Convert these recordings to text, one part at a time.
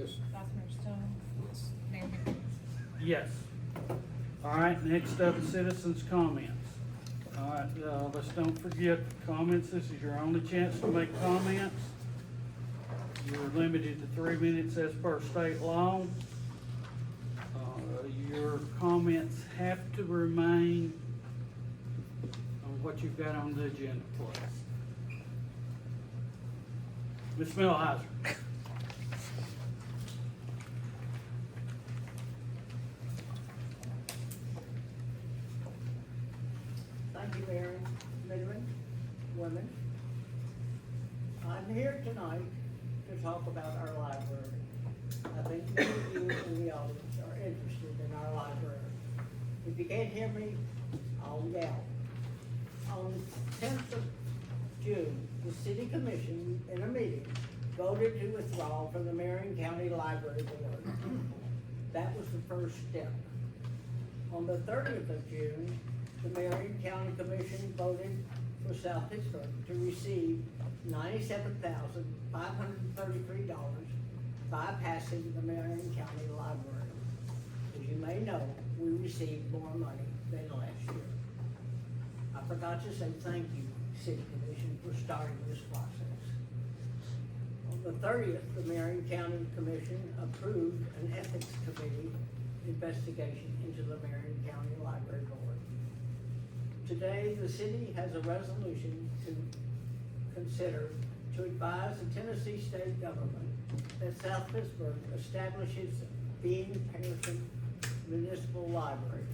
Yes. Councilmember Stone? Yes. Mayor Henry? Yes. All right, next up, citizens' comments. All right, let's don't forget comments. This is your only chance to make comments. You're limited to 3 minutes as per state law. Your comments have to remain on what you've got on the agenda, please. Ms. Millheiser. Thank you, Mayor, Midland, women. I'm here tonight to talk about our library. I think many of you in the audience are interested in our library. If you can't hear me, I'll yell. On the 10th of June, the City Commission, in a meeting, voted to withdraw from the Marion County Library Board. That was the first step. On the 30th of June, the Marion County Commission voted for South Pittsburg to receive $97,533, bypassing the Marion County Library. As you may know, we received more money than last year. I forgot to say thank you, City Commission, for starting this process. On the 30th, the Marion County Commission approved an ethics committee investigation into the Marion County Library Board. Today, the city has a resolution to consider to advise the Tennessee state government that South Pittsburg establishes Bean Pearson Municipal Library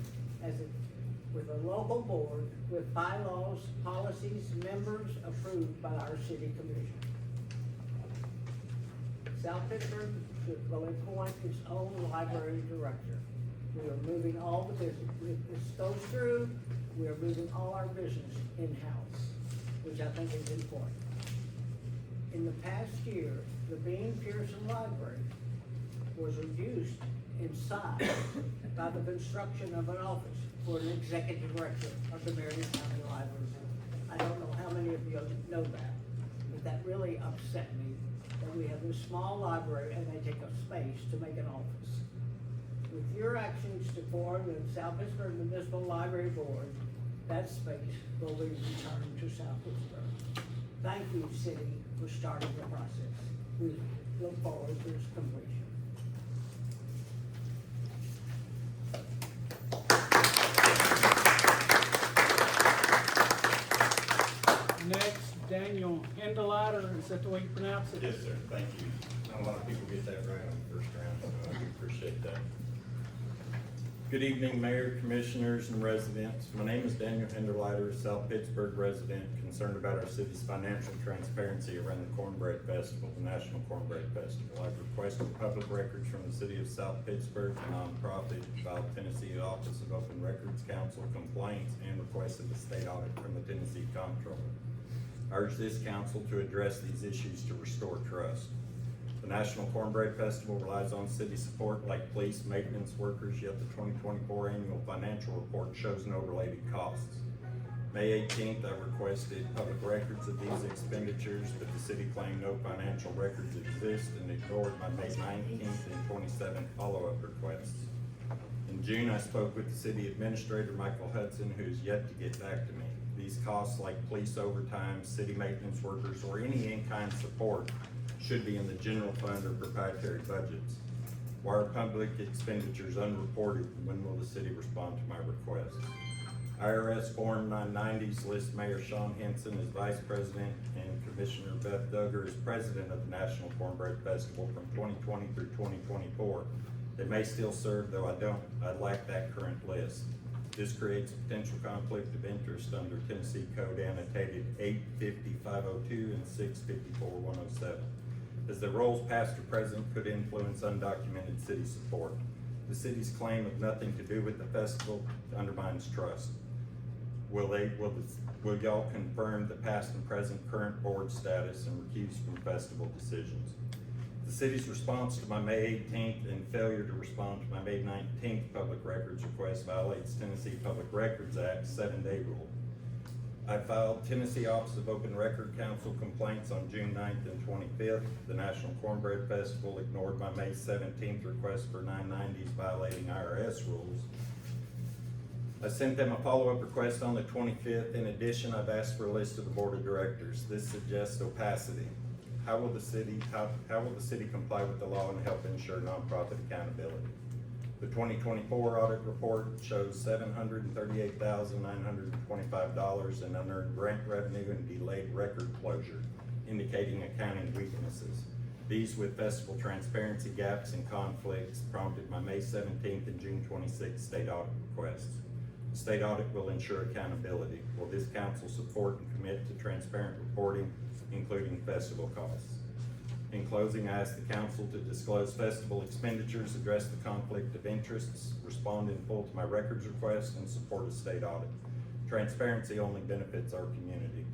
with a local board with bylaws, policies, members approved by our city commission. South Pittsburg will appoint its own library director. We are moving all the business, if this goes through, we are moving all our business in-house, which I think is important. In the past year, the Bean Pearson Library was reduced in size by the construction of an office for an executive director of the Marion County Library. I don't know how many of you know that, but that really upset me, that we have this small library and they take up space to make an office. With your actions to form the South Pittsburg Municipal Library Board, that space will be returned to South Pittsburg. Thank you, city, for starting the process. We look forward to its completion. Next, Daniel Hendeliter, is that the way you pronounce it? Yes, sir, thank you. Not a lot of people get that right on the first round, so I do appreciate that. Good evening, Mayor, Commissioners, and residents. My name is Daniel Henderleiter, South Pittsburg resident, concerned about our city's financial transparency around the Cornbread Festival, the National Cornbread Festival. I've requested public records from the City of South Pittsburg, a nonprofit, filed Tennessee Office of Open Records Council complaints, and requested a state audit from the Tennessee Comptroller. I urge this council to address these issues to restore trust. The National Cornbread Festival relies on city support like police, maintenance workers, yet the 2024 annual financial report shows no related costs. May 18th, I requested public records of these expenditures, but the city claimed no financial records exist and ignored my May 19th and 27th follow-up requests. In June, I spoke with the city administrator, Michael Hudson, who is yet to get back to me. These costs like police overtime, city maintenance workers, or any in-kind support should be in the general fund or proprietary budgets. Why are public expenditures unreported? When will the city respond to my request? IRS Form 990s lists Mayor Sean Henson as Vice President and Commissioner Beth Duggar as President of the National Cornbread Festival from 2020 through 2024. They may still serve, though I lack that current list. This creates a potential conflict of interest under Tennessee Code annotated 850-502 and 654-107. As the roles past or present could influence undocumented city support. The city's claim of nothing to do with the festival undermines trust. Will y'all confirm the past and present current board status and recuse from festival decisions? The city's response to my May 18th and failure to respond to my May 19th public records request violates Tennessee Public Records Act 7-day rule. I filed Tennessee Office of Open Record Council complaints on June 9th and 25th. The National Cornbread Festival ignored my May 17th request for 990s violating IRS rules. I sent them a follow-up request on the 25th. In addition, I've asked for a list of the board of directors. This suggests opacity. How will the city comply with the law and help ensure nonprofit accountability? The 2024 audit report shows $738,925 in unearned grant revenue and delayed record closure, indicating accounting weaknesses. These, with festival transparency gaps and conflicts, prompted my May 17th and June 26th state audit requests. The state audit will ensure accountability. Will this council support and commit to transparent reporting, including festival costs? In closing, I ask the council to disclose festival expenditures, address the conflict of interests, respond in full to my records request, and support a state audit. Transparency only benefits our community.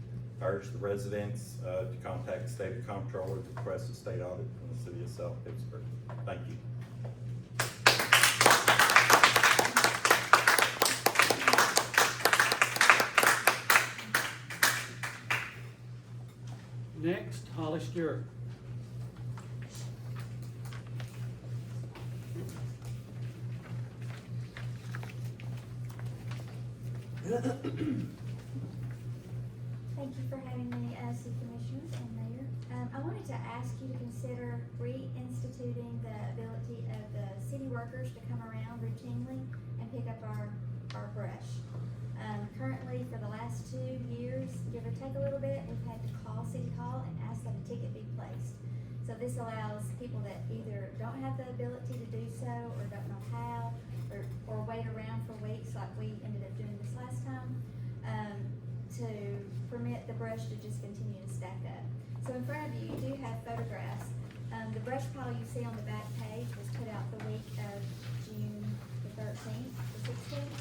I urge the residents to contact the state comptroller to request a state audit from the city of South Pittsburg. Thank you. Next, Holly Stewart. Thank you for having me, City Commissioners and Mayor. I wanted to ask you to consider reinstituting the ability of the city workers to come around routinely and pick up our brush. Currently, for the last 2 years, give or take a little bit, we've had to call City Hall and ask that a ticket be placed. So this allows people that either don't have the ability to do so or don't know how, or wait around for weeks like we ended up doing this last time, to permit the brush to just continue to stack up. So in front of you, you do have photographs. The brush pile you see on the back page was put out the week of June the 13th, the 16th,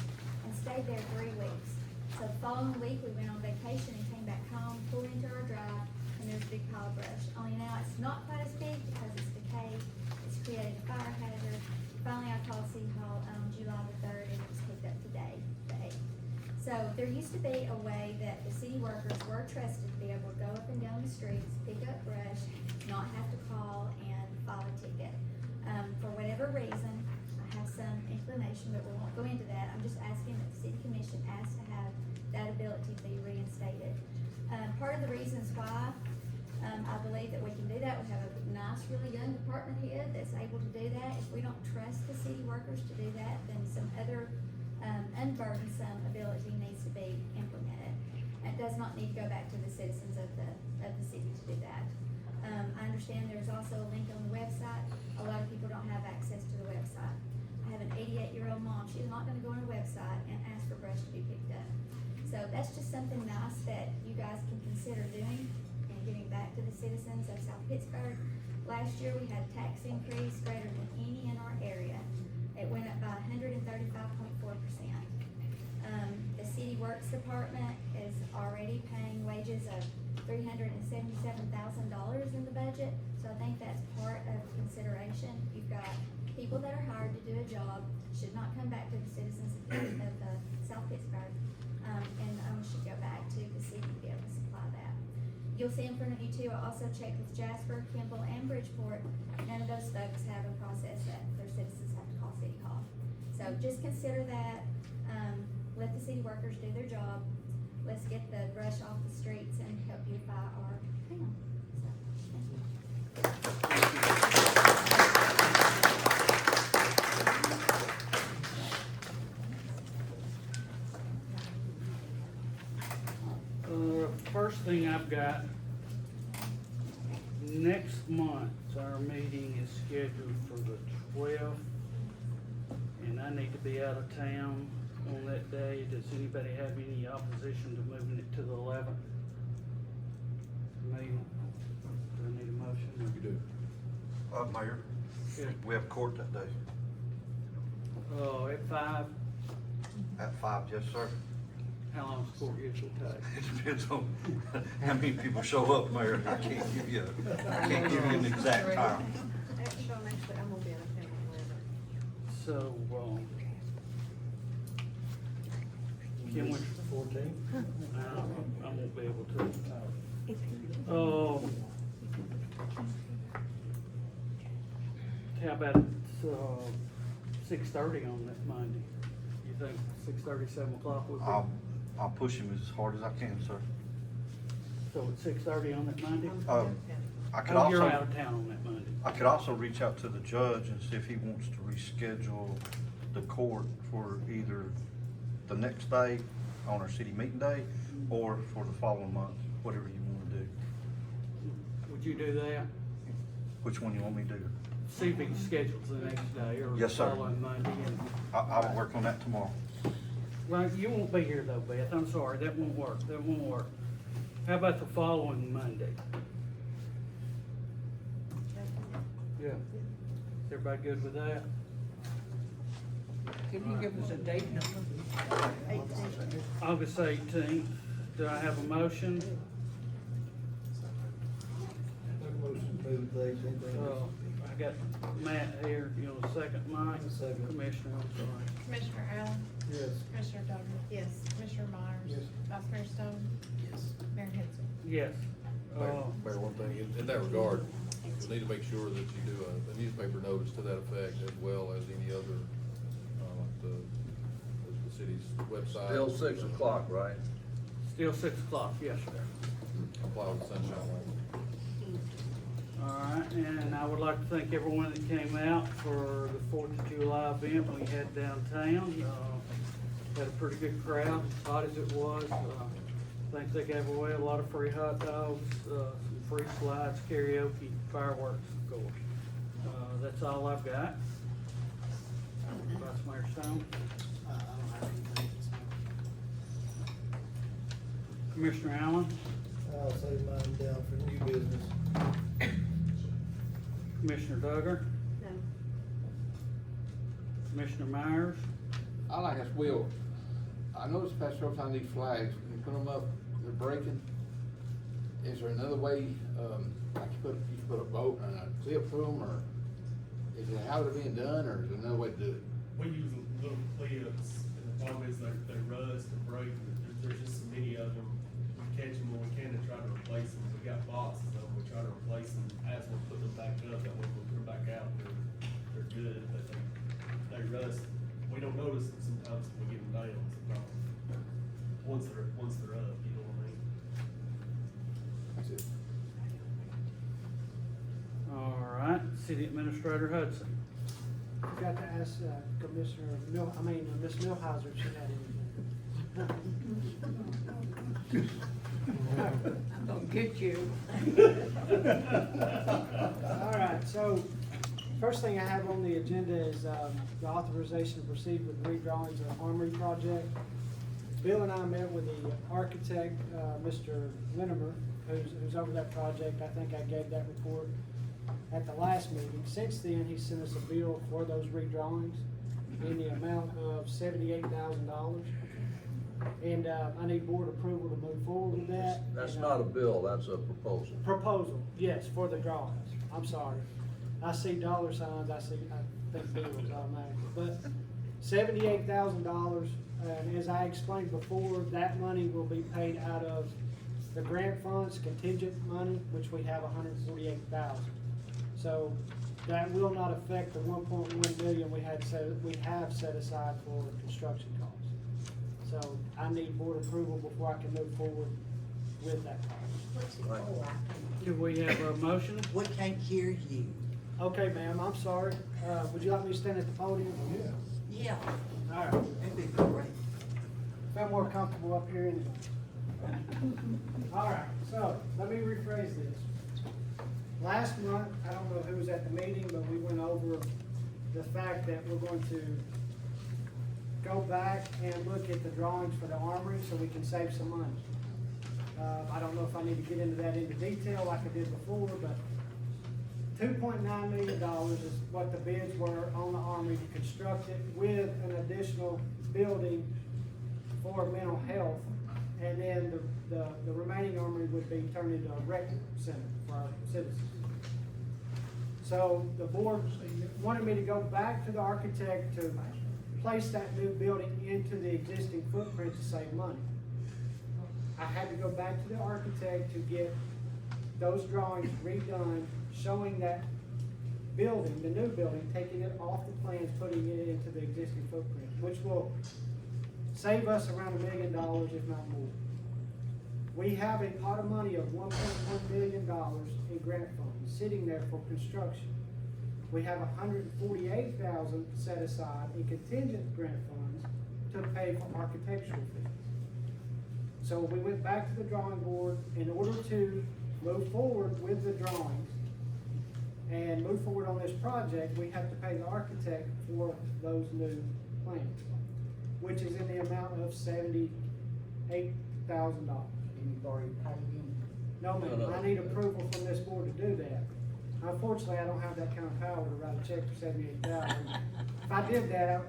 and stayed there 3 weeks. So the following week, we went on vacation and came back home, pulled into our drive, and there's a big pile of brush. Only now it's not quite as big because it's decayed, it's created a fire hazard. Finally, I called City Hall on July the 3rd, and it was picked up today, the 8th. So there used to be a way that the city workers were trusted to be able to go up and down the streets, pick up brush, not have to call and file a ticket. For whatever reason, I have some inclination, but we won't go into that. I'm just asking that the city commission ask to have that ability to be reinstated. Part of the reasons why I believe that we can do that, we have a nice, really young department head that's able to do that. If we don't trust the city workers to do that, then some other unburdensome ability needs to be implemented. It does not need to go back to the citizens of the city to do that. I understand there's also a link on the website. A lot of people don't have access to the website. I have an 88-year-old mom. She's not gonna go on a website and ask for brush to be picked up. So that's just something nice that you guys can consider doing and giving back to the citizens of South Pittsburg. Last year, we had a tax increase greater than any in our area. It went up by 135.4%. The City Works Department is already paying wages of $377,000 in the budget, so I think that's part of consideration. You've got people that are hired to do a job, should not come back to the citizens of South Pittsburg, and should go back to the city to be able to supply that. You'll see in front of you too, I also checked with Jasper, Kimball, and Bridgeport. None of those folks have a process that their citizens have to call City Hall. So just consider that, let the city workers do their job. Let's get the brush off the streets and help beautify our town. So, thank you. First thing I've got, next month, our meeting is scheduled for the 12th, and I need to be out of town on that day. Does anybody have any opposition to moving it to the 11th? Me? Do I need a motion? You do. Mayor, Good. we have court that day Oh, at 5? at 5, yes, sir. How long does court usually take? It depends on how many people show up, Mayor. I can't give you an exact time. Actually, I'm gonna be out of town on 11. So, can we? 14? won't be able to. How about, 6:30 on that Monday? You think 6:30, 7 o'clock would be? I'll push him as hard as I can, sir. So at 6:30 on that Monday? I could Oh, you're out also, of town on that Monday. I could also reach out to the judge and see if he wants to reschedule the court for either the next day on our city meeting day or for the following month, whatever you wanna do. Would you do that? Which one you want me to do? See if he schedules the next day or the Yes, sir. following Monday. And I'll work on that tomorrow. Well, you won't be here though, Beth. I'm sorry, that won't work. That won't work. How about the following Monday? Yeah. Is everybody good with that? Can you give us a date number? August 18th. Do I have a motion? I got Matt here, you know, second, Mike? Second. Commissioner, I'm sorry. Commissioner Allen? Yes. Commissioner Douglas? Yes. Commissioner Myers? Yes. Vice Mayor Stone? Yes. Mayor Henson? Yes. Mayor, one thing, in that regard, we need to make sure that you do a newspaper notice to that effect as well as any other, like the city's website. Still 6 o'clock, right? Still 6 o'clock, yes, sir. Comply with the sunshine law. All right, and I would like to thank everyone that came out for the 4th of July event we had downtown. Had a pretty good crowd, as hot as it was. I think they gave away a lot of free hot dogs, some free slides, karaoke, fireworks, of course. That's all I've got. Vice Mayor Stone. I don't have anything. Commissioner Allen. I'll save mine down for new business. Commissioner Duggar. No. Commissioner Myers. I like us, Will, I noticed Pastor Ropes on these flags, when you put them up, they're breaking. Is there another way, like you put a boat and a clip through them, or is it how they're being done, or is there another way to do it? We use little clips, and the problem is they rust and break, there's just so many of them. We catch them when we can and try to replace them. We got boxes of them, we try to replace them as we put them back up, that way we put them back out, they're good, but they rust. We don't notice them sometimes when we get them down, it's a problem. Once they're up, you know what I mean? That's it. All right, City Administrator Hudson. Forgot to ask Commissioner Ms. Milhauser if she had anything. I'm gonna get you. All right, so first thing I have on the agenda is the authorization to proceed with redrawings of the Armory project. Bill and I met with the architect, Mr. Linnemer, who's over that project. I think I gave that report at the last meeting. Since then, he sent us a bill for those redrawings in the amount of $78,000. And I need board approval to move forward with that. That's And, not a bill, that's a proposal. Proposal, yes, for the drawings. I'm sorry. I see dollar signs, I think bills automatically. But $78,000, and as I explained before, that money will be paid out of the grant funds, contingent money, which we have $148,000. So that will not affect the $1.1 million we have set aside for construction costs. So I need board approval before I can move forward with that project. Do we have a motion? We can't hear you. Okay, ma'am, I'm sorry. Would you like me to stand at the podium? Yeah, All right. that'd be great. Feel more comfortable up here anyway. All right, so let me rephrase this. Last month, I don't know who was at the meeting, but we went over the fact that we're going to go back and look at the drawings for the armory so we can save some money. I don't know if I need to get into that into detail like I did before, but $2.9 million is what the bids were on the armory to construct it with an additional building for mental health. And then the remaining armory would be turned into a rec center for our citizens. So the board wanted me to go back to the architect to place that new building into the existing footprint to save money. I had to go back to the architect to get those drawings redone, showing that building, the new building, taking it off the plans, putting it into the existing footprint, which will save us around $1 million, if not more. We have a pot of money of $1.1 million in grant funds sitting there for construction. We have $148,000 set aside in contingent grant funds to pay for architectural fees. So we went back to the drawing board in order to move forward with the drawings and move forward on this project. We have to pay the architect for those new plans, which is in the amount of $78,000. And you've already paid him. No, ma'am, No, no. I need approval from this board to do that. Unfortunately, I don't have that kind of power to write a check for $78,000. If I did that,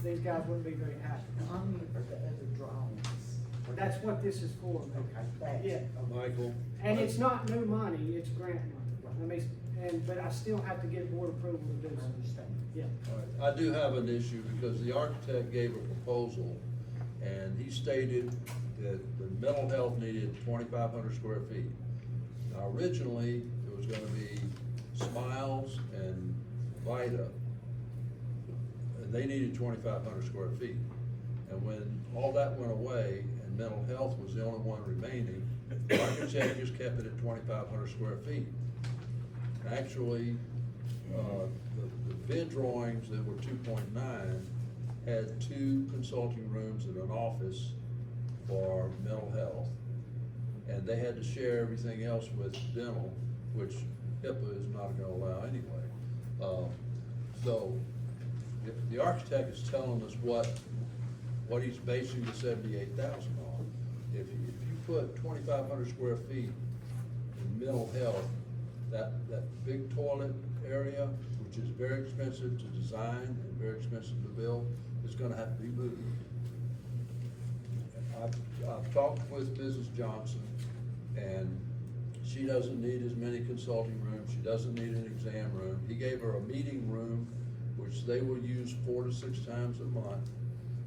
these guys wouldn't be very happy. I'm here for the other drawings. That's what this is for, ma'am. Okay, that's. Yeah. Michael? And it's not new money, it's grant money. But I still have to get board approval to do I so. understand. Yeah. All right. I do have an issue because the architect gave a proposal and he stated that the mental health needed 2,500 square feet. Now originally, it was gonna be Smiles and Vita, and they needed 2,500 square feet. And when all that went away and mental health was the only one remaining, the architect just kept it at 2,500 square feet. Actually, the bid drawings that were 2.9 had 2 consulting rooms and an office for mental health. And they had to share everything else with dental, which HIPAA is not gonna allow anyway. So, if the architect is telling us what he's basing the 78,000 on. If you put 2,500 square feet in mental health, that big toilet area, which is very expensive to design and very expensive to build, is gonna have to be moved. I've talked with Mrs. Johnson, and she doesn't need as many consulting rooms, she doesn't need an exam room. He gave her a meeting room, which they will use 4 to 6 times a month,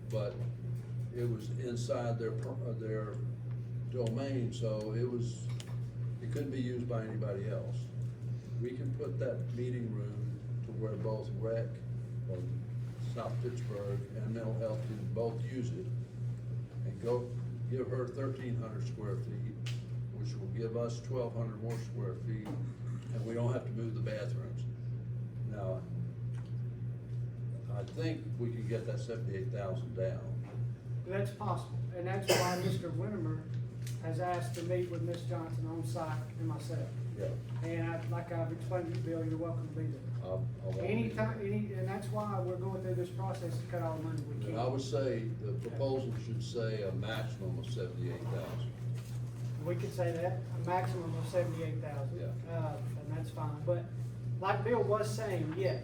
but it was inside their domain, so it couldn't be used by anybody else. We can put that meeting room to where both rec, or South Pittsburg, and mental health can both use it, and go give her 1,300 square feet, which will give us 1,200 more square feet, and we don't have to move the bathrooms. Now, I think we can get that 78,000 down. That's possible, and that's why Mr. Wintermer has asked to meet with Ms. Johnson on site and myself. Yeah. And like I've explained to you, Bill, you're welcome to be there. Anytime, and that's why we're going through this process to cut all the money we can. And I would say the proposal should say a maximum of 78,000. We could say that, a maximum of 78,000. Yeah. And that's fine, but like Bill was saying, yes,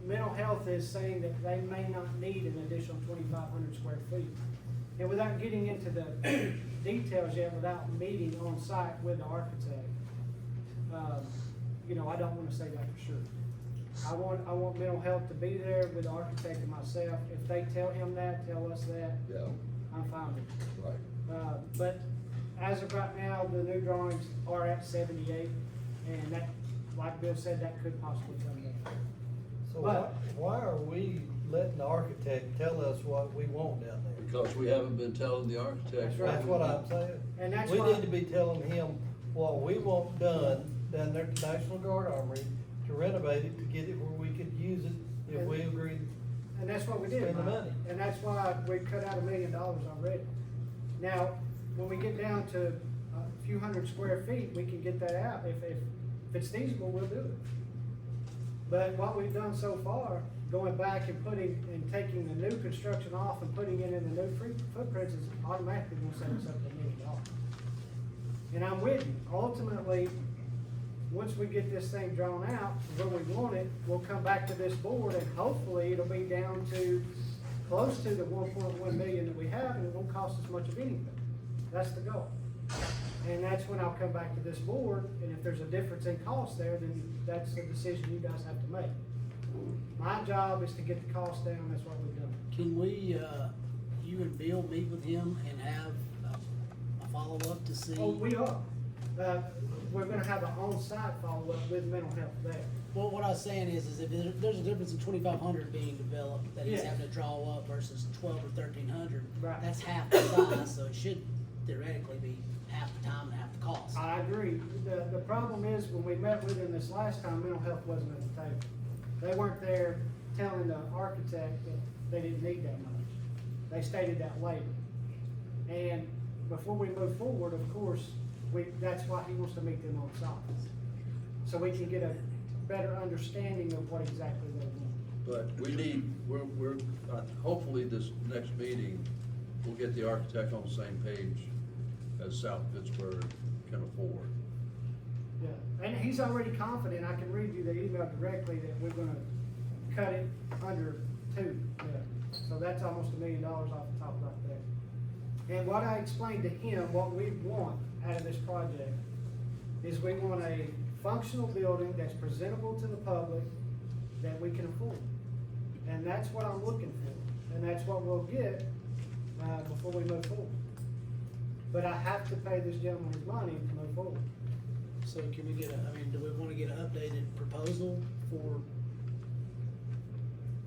mental health is saying that they may not need an additional 2,500 square feet. And without getting into the details yet, without meeting on site with the architect, I don't wanna say that for sure. I want mental health to be there with the architect and myself. If they tell him that, tell us that, Yeah, I'm fine with it. right. But as of right now, the new drawings are at 78, and that, like Bill said, that could possibly come down. So But- why are we letting the architect tell us what we want down there? Because we haven't been telling the architect. That's right. That's what I'm saying. And that's We why- need to be telling him what we want done down there at the National Guard Armory to renovate it, to get it where we could use it if we agree. And that's what we did. Spend the Mike. money. And that's why we cut out $1 million already. Now, when we get down to a few hundred square feet, we can get that out. If it's feasible, we'll do it. But what we've done so far, going back and taking the new construction off and putting it in the new footprints is automatically gonna set us up to $1 million. And I'm with you. Ultimately, once we get this thing drawn out where we want it, we'll come back to this board and hopefully it'll be down to close to the 1.1 million that we have, and it won't cost us much of anything. That's the goal. And that's when I'll come back to this board, and if there's a difference in cost there, then that's a decision you guys have to make. My job is to get the cost down, that's what we've done. Can we, you and Bill meet with him and have a follow-up to see? Oh, we are. We're gonna have an on-site follow-up with mental health there. Well, what I was saying is if there's a difference in 2,500 being developed that he's Yes. having to draw up versus 12 or 1,300, Right. that's half the size, so it should theoretically be half the time and half the cost. I agree. The problem is, when we met with them this last time, mental health wasn't at the table. They weren't there telling the architect that they didn't need that much. They stated that later. And before we move forward, of course, that's why he wants to meet them on site. So we can get a better understanding of what exactly they want. But we need, hopefully this next meeting, we'll get the architect on the same page as South Pittsburgh can afford. Yeah, and he's already confident, I can read you the email directly, that we're gonna cut it under 2, yeah. So that's almost $1 million off the top right there. And what I explained to him, what we want out of this project, is we want a functional building that's presentable to the public, that we can afford. And that's what I'm looking for, and that's what we'll get, before we move forward. But I have to pay this gentleman his money to move forward. So can we get do we wanna get an updated proposal for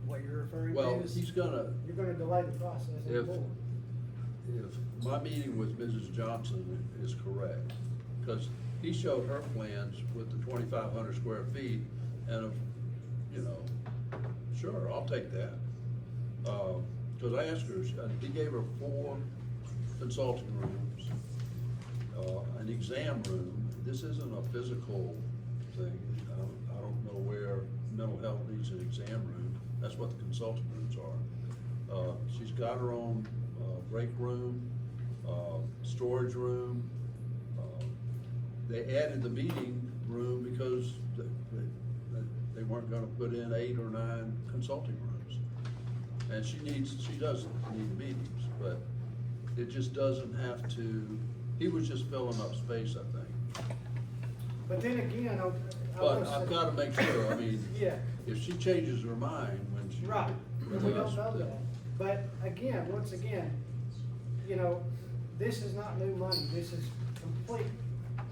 what you're referring to? Well, he's gonna, You're gonna delay the process If- anymore. if my meeting with Mrs. Johnson is correct, because he showed her plans with the 2,500 square feet, and, sure, I'll take that. Because I asked her, he gave her 4 consulting rooms, an exam room. This isn't a physical thing. I don't know where mental health needs an exam room. That's what the consulting rooms are. She's got her own break room, storage room. They added the meeting room because they weren't gonna put in 8 or 9 consulting rooms. And she doesn't need meetings, but it just doesn't have to, he was just filling up space, I think. But then again, I But wanna I've say- gotta make sure, Yeah, if she changes her mind when she. right, and we don't know then- that. But again, once again, this is not new money, this is complete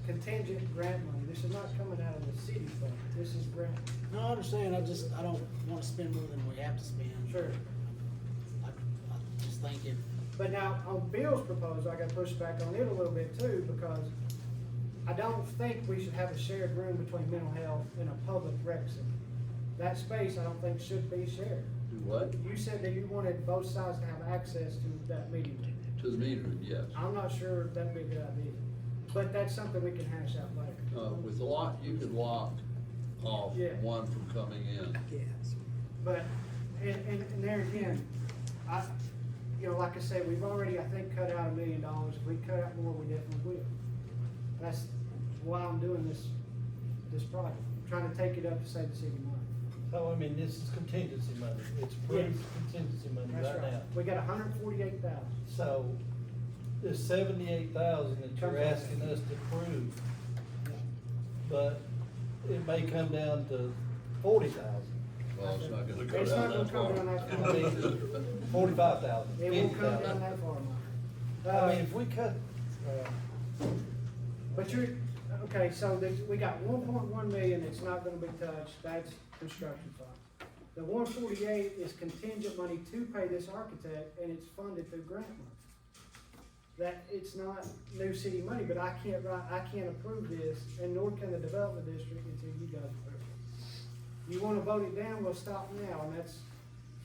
contingent grant money. This is not coming out of the city fund, this is grant. No, I understand, I don't wanna spend more than we have to spend. Sure. I just think if, But now, on Bill's proposal, I got pushed back on it a little bit too, because I don't think we should have a shared room between mental health and a public rec center. That space, I don't think should be shared. Do what? You said that you wanted both sides to have access to that meeting room. To the meter, yes. I'm not sure that'd be a good idea, but that's something we can hash out later. With the lock, you could lock off Yeah. one from coming in. yes. But, and there again, like I said, we've already, I think, cut out $1 million. If we cut out more, we definitely will. That's why I'm doing this project, trying to take it up to save the city money. So, I mean, this is contingency money, it's approved contingency money That's right now. We got 148,000. So, this 78,000 that you're Comes out. asking us to approve, but it may come down to 40,000. Well, it's not gonna go It's not down gonna that come far. down that I far. mean, 45,000, It won't come 50,000. down that far, Mike. I mean, if we cut, But okay, so we got 1.1 million that's not gonna be touched, that's construction funds. The 148 is contingent money to pay this architect, and it's funded through grant money. That, it's not new city money, but I can't approve this, and nor can the development district until you guys approve it. You wanna vote it down, we'll stop now, and that's,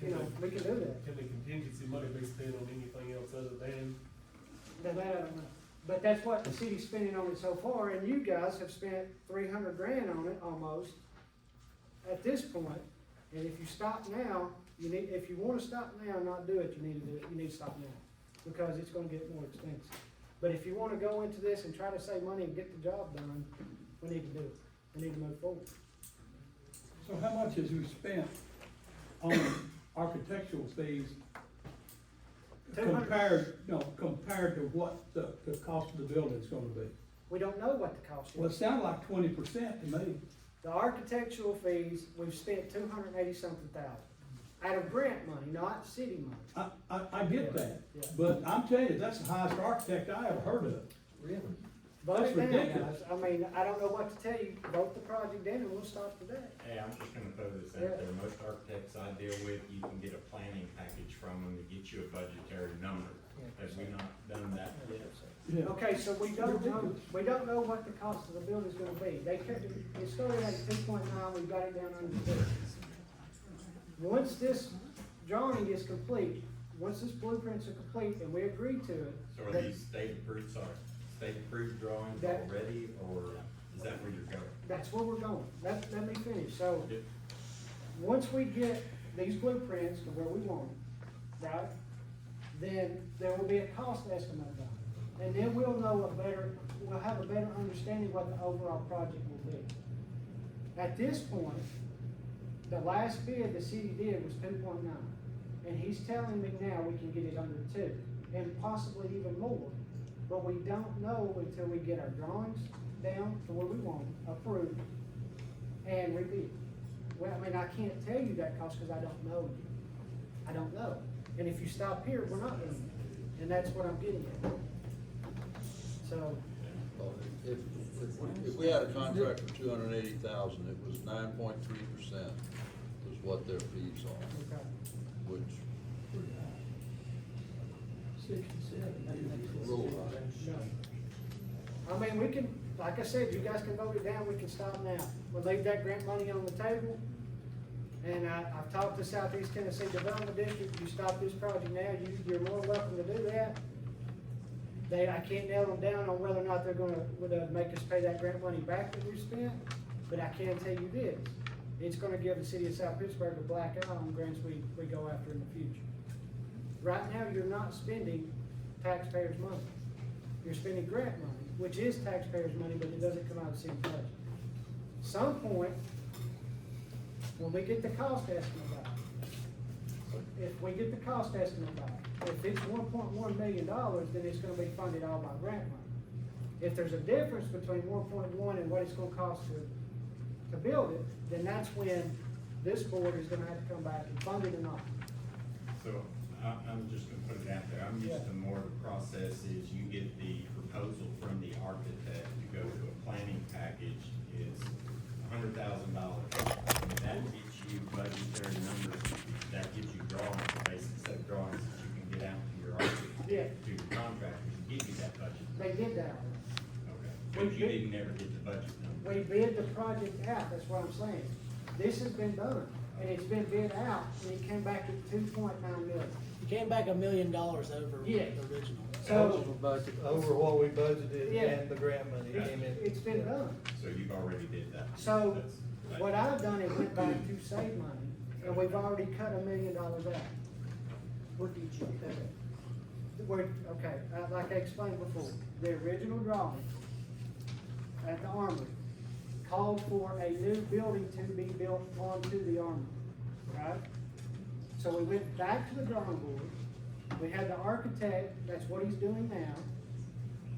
we can do that. Can the contingency money be spent on anything else other than? Now that I don't know. But that's what the city's spending on it so far, and you guys have spent 300 grand on it almost at this point. And if you stop now, if you wanna stop now and not do it, you need to do it, you need to stop now. Because it's gonna get more expensive. But if you wanna go into this and try to save money and get the job done, we need to do it. We need to move forward. So how much has we spent on architectural fees 200. compared to what the cost of the building's gonna be? We don't know what the cost Well, it is. sounded like 20% to me. The architectural fees, we've spent 280-something thousand. Out of grant money, not city money. I get that, Yeah. but I'm telling you, that's the highest architect I ever heard of. Really? Vote That's it down, ridiculous. guys. I mean, I don't know what to tell you. Vote the project down and we'll start today. Hey, I'm just gonna throw this out there. Most architects I deal with, you can get a planning package from them to get you a budgetary number. Have we not done that yet? Yeah. Okay, so we don't know what the cost of the building's gonna be. It started at 2.9, we got it down under 2. Once this drawing is complete, once this blueprints are complete and we agree to it. So are that- these state approved drawings That- already, or is that where you're going? That's where we're going. Let me finish. So, Yep. once we get these blueprints to where we want them, right? Then there will be a cost estimate done. And then we'll have a better understanding what the overall project will be. At this point, the last bid the city did was 2.9. And he's telling me now we can get it under 2, and possibly even more. But we don't know until we get our drawings down to where we want them, approved, and rebid. Well, I mean, I can't tell you that cost because I don't know yet. I don't know. And if you stop here, we're not doing it. And that's what I'm getting at. So, Well, if we had a contract for $280,000, it was 9.3% was what their fees are, okay. which 67. rule high. No. I mean, we can, like I said, you guys can vote it down, we can stop now. We'll leave that grant money on the table. And I've talked to Southeast Tennessee Development District, you stop this project now, you're more welcome to do that. I can't nail them down on whether or not they're would make us pay that grant money back that we spent, but I can tell you this, it's gonna give the city of South Pittsburgh a black eye on grants we go after in the future. Right now, you're not spending taxpayers' money. You're spending grant money, which is taxpayers' money, but it doesn't come out of the city budget. Some point, when we get the cost estimate back, if we get the cost estimate back, if it's $1.1 million, then it's gonna be funded all by grant money. If there's a difference between 1.1 and what it's gonna cost to build it, then that's when this board is gonna have to come back and fund it or not. So I'm just gonna put it out there. I'm used to more of the process is you get the proposal from the architect to go to a planning package is $100,000. That gets you budgetary numbers, that gives you drawings, a basic set of drawings that you can get out to your architect, to your contractors, and give you that budget. They did that. Okay. But you didn't never get the budget number. We bid the project out, that's what I'm saying. This has been done, and it's been bid out, and it came back at 2.9 million. You came back $1 million over Yeah. the original. So, Over what we budgeted Yeah. and the grant money came in. it's been done. So you've already did that. So, That's- what I've done is went back to save money, and we've already cut $1 million out. Where did you cut it? Okay, like I explained before, the original drawing at the Armory called for a new building to be built onto the Armory, right? So we went back to the drawing board, we had the architect, that's what he's doing now,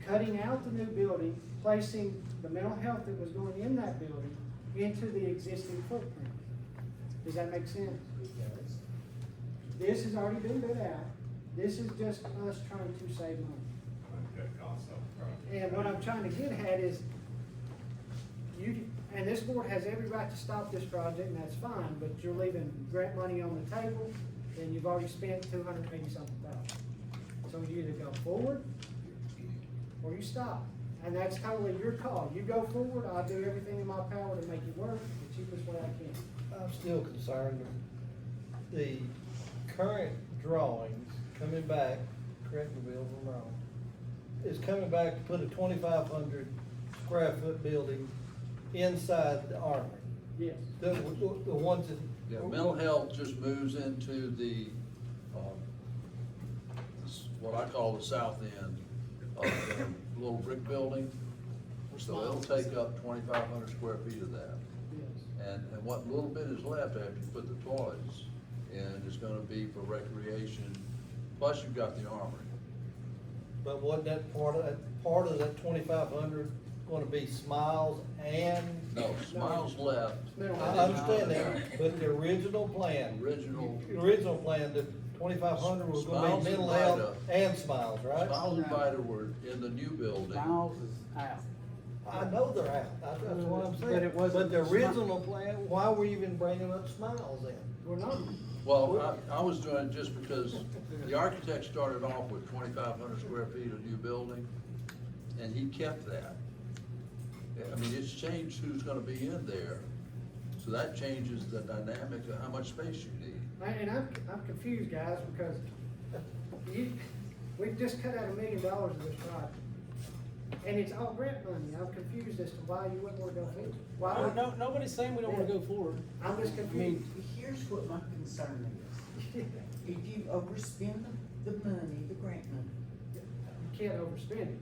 cutting out the new building, placing the mental health that was going in that building into the existing footprint. Does that make sense? This has already been bid out, this is just us trying to save money. Cut costs off the project. And what I'm trying to get at is, and this board has every right to stop this project, and that's fine, but you're leaving grant money on the table, and you've already spent $280-something thousand. So you either go forward, or you stop, and that's totally your call. You go forward, I'll do everything in my power to make it work the cheapest way I can. I'm still concerned with the current drawings coming back, correct me, Bill, if I'm wrong, is coming back to put a 2,500 square foot building inside the Armory. Yes. The ones that. Yeah, mental health just moves into the, what I call the south end of the little brick building. So it'll take up 2,500 square feet of that. Yes. And what little bit is left after you put the toilets in is gonna be for recreation, plus you've got the Armory. But wasn't that part of that 2,500 gonna be Smiles and, No, Smiles left, I understand that, but the original plan, the 2,500 was gonna Smiles be mental and health Vida. and Smiles, right? Smiles and Vida were in the new building. Miles is out. I know they're out, that's what I'm But saying, it wasn't but the Smi- original plan, why were you even bringing up Smiles then? We're not. Well, I was doing it just because the architect started off with 2,500 square feet of new building, and he kept that. I mean, it's changed who's gonna be in there, so that changes the dynamic of how much space you need. And I'm confused, guys, because we just cut out $1 million of this project. And it's all grant money. I'm confused as to why you wouldn't wanna go forward. Why? No, nobody's saying we don't wanna go forward. I'm just I mean, confused. Here's what my concern is. If you overspend the money, the grant money, You can't overspend it.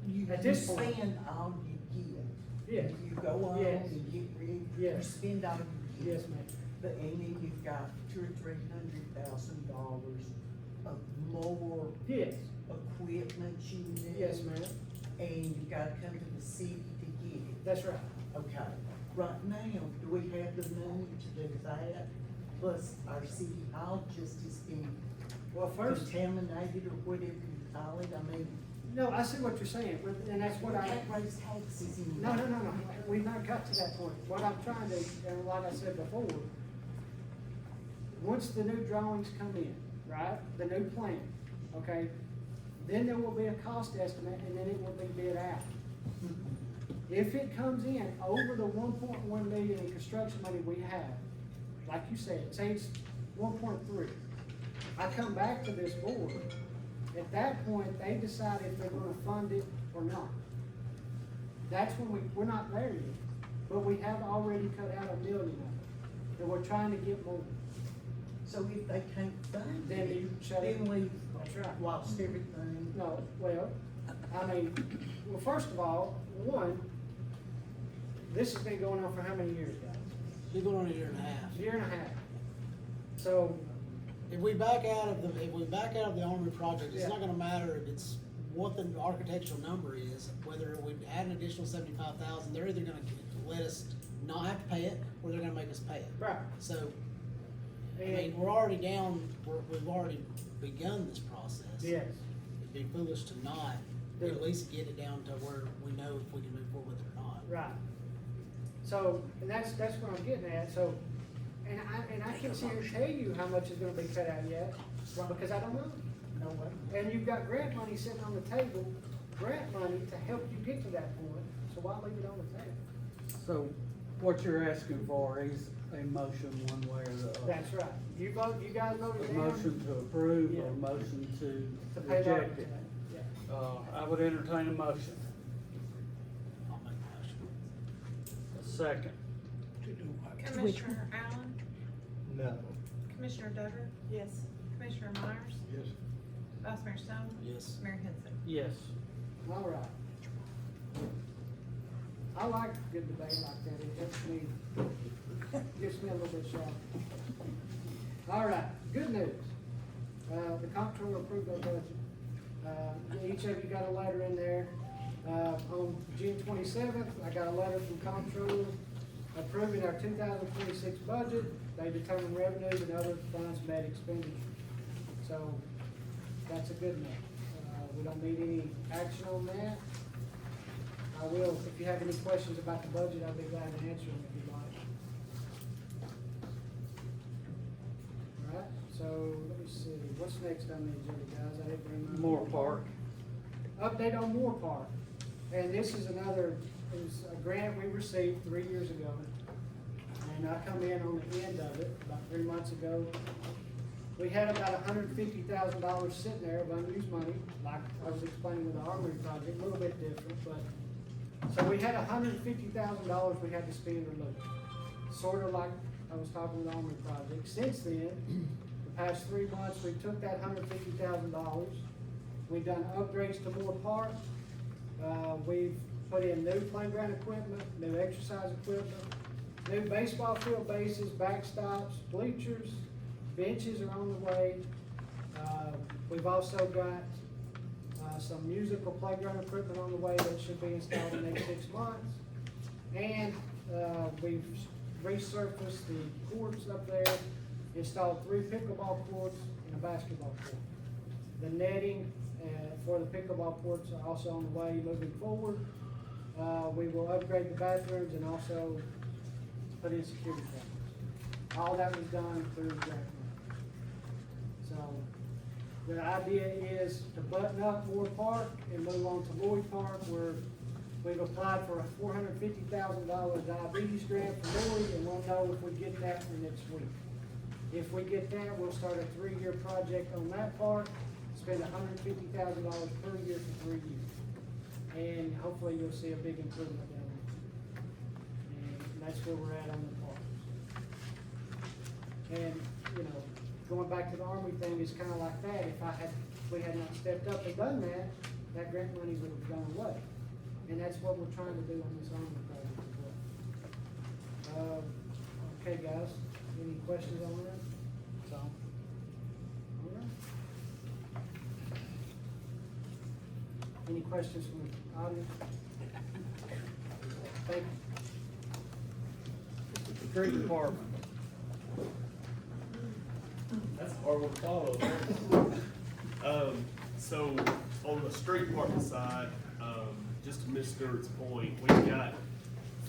you At this point. spend all you get. Yes. You go on Yes. and get rid, you Yes. spend all you get. Yes, ma'am. But, and then you've got $200,000 or $300,000 of more Yes, equipment you need. yes, ma'am. And you've gotta come to the city to get it. That's right. Okay, right now, do we have the money to do that? Plus, our city hall just has been Well, first, contaminated or whatever you call it, I mean. no, I see what you're saying, but, and that's what We I. can't raise taxes in. No, we've not got to that point. What I'm trying to, and like I said before, once the new drawings come in, right, the new plan, okay, then there will be a cost estimate and then it will be bid out. If it comes in over the 1.1 million in construction money we have, like you said, say it's 1.3, I come back to this board, at that point, they decide if they're gonna fund it or not. That's when we're not there yet, but we have already cut out $1 million of it, and we're trying to get more. So if they can't fund Then it, you shut it. then we've That's right. lost everything. No, well, I mean, well, first of all, one, this has been going on for how many years, guys? Been going on a year and a half. Year and a half. So, If we back out of the Armory project, it's Yeah. not gonna matter if it's what the architectural number is, whether we add an additional 75,000, they're either gonna let us not have to pay it, or they're gonna make us pay it. right, So, I and, mean, we're already down, we've already begun this process. yes, It'd be foolish to not, at least get it down to where we know if we can move forward with it or not. right. So, and that's what I'm getting at, so, and I can't sit here and tell you how much is gonna be cut out yet, well, because I don't know. No way. And you've got grant money sitting on the table, grant money to help you get to that point, so why leave it on the table? So what you're asking for is a motion one way or the other. That's right. You guys voted A down. motion to approve or a Yeah. motion to To pay the reject it. architect. Yeah. I would entertain a motion. I'll make the motion. A second. Commissioner Allen, No. Commissioner Dover, Yes. Commissioner Myers, Yes. Vice Mayor Stone, Yes. Mayor Henson. Yes. All right. I like good debate like that, it gets me a little bit sharp. All right, good news. The comptroller approved our budget. Each of you got a letter in there. On June 27th, I got a letter from comptroller approving our 2026 budget. They determined revenues and other funds met expenditures. So, that's a good note. We don't need any action on that. I will, if you have any questions about the budget, I'll be glad to answer them if you'd like. All right, so let me see, what's next on the agenda, guys? I didn't bring my. Moore Park. Update on Moore Park. And this is another, it was a grant we received 3 years ago. And I come in on the end of it, about 3 months ago. We had about $150,000 sitting there of unused money, like I was explaining with the Armory project, a little bit different, but. So we had $150,000 we had to spend or lose. Sort of like I was talking with the Armory project. Since then, the past 3 months, we took that $150,000. We've done upgrades to Moore Park. We've put in new playground equipment, new exercise equipment, new baseball field bases, backstops, bleachers, benches are on the way. We've also got, some musical playground equipment on the way that should be installed in the next 6 months. And, we've resurfaced the courts up there, installed 3 pickleball courts and a basketball court. The netting, for the pickleball courts are also on the way moving forward. We will upgrade the bathrooms and also put in security cameras. All that was done through grant money. So, the idea is to button up Moore Park and move on to Lloyd Park, where we've applied for a $450,000 diabetes grant for Lloyd, and we'll know if we get that in the next week. If we get that, we'll start a 3-year project on that park, spend $150,000 per year for 3 years. And hopefully you'll see a big improvement down there. And that's where we're at on the parks. And, you know, going back to the Army thing is kinda like that. If we had not stepped up and done that, that grant money would have gone away. And that's what we're trying to do on this Army project as well. Okay, guys, any questions on that? So, all right. Any questions from the audience? Thank you. Street department. That's a hard one to follow. So on the street department side, just to Ms. Stewart's point, we've got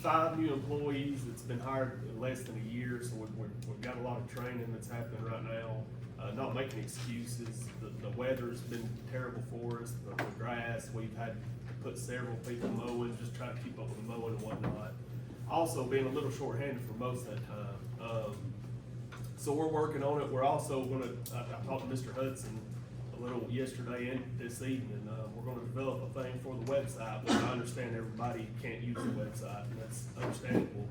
5 new employees that's been hired in less than a year, so we've got a lot of training that's happening right now. Not making excuses, the weather's been terrible for us, the grass, we've had to put several people mowing, just trying to keep up with the mowing and whatnot. Also being a little short-handed for most of that time. So we're working on it. We're also gonna, I talked to Mr. Hudson a little yesterday and this evening. We're gonna develop a thing for the website, but I understand everybody can't use the website, and that's understandable.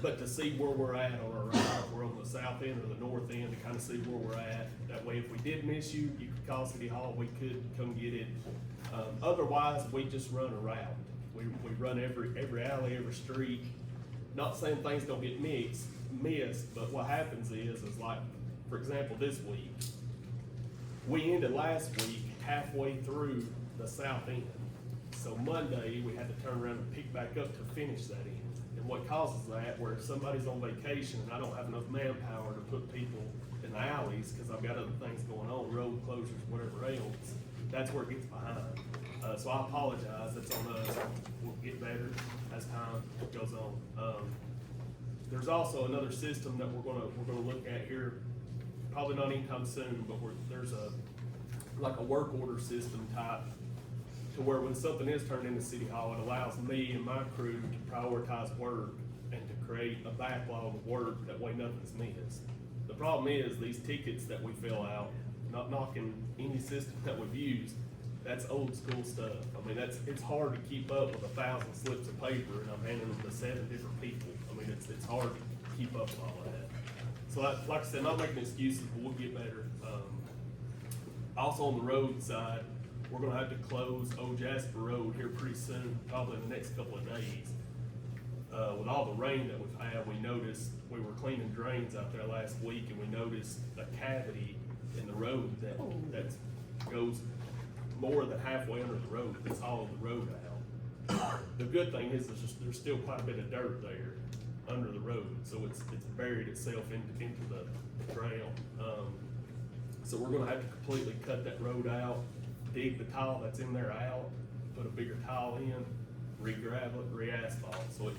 But to see where we're at on our route, we're on the south end or the north end, to kind of see where we're at. That way, if we did miss you, you could call City Hall, we could come get it. Otherwise, we just run a route. We run every alley, every street. Not saying things don't get missed, but what happens is like, for example, this week, we ended last week halfway through the south end. So Monday, we had to turn around and pick back up to finish that end. And what causes that, where if somebody's on vacation and I don't have enough manpower to put people in the alleys, cause I've got other things going on, road closures, whatever else, that's where it gets behind. So I apologize, that's on us. We'll get better as time goes on. There's also another system that we're gonna look at here, probably not anytime soon, but there's like a work order system type, to where when something is turned into City Hall, it allows me and my crew to prioritize work and to create a backlog of work, that way nothing's missed. The problem is, these tickets that we fill out, not knocking any system that we've used, that's old school stuff. I mean, it's hard to keep up with 1,000 slips of paper, and I'm handing them to 7 different people. I mean, it's hard to keep up with all that. So like I said, not making excuses, but we'll get better. Also on the road side, we're gonna have to close Old Jasper Road here pretty soon, probably in the next couple of days. With all the rain that we've had, we noticed, we were cleaning drains out there last week, and we noticed a cavity in the road that goes more than halfway under the road. It's hollowed the road out. The good thing is there's still quite a bit of dirt there under the road, so it's buried itself into the ground. So we're gonna have to completely cut that road out, dig the tile that's in there out, put a bigger tile in, re-gravel it, re-asphalt. So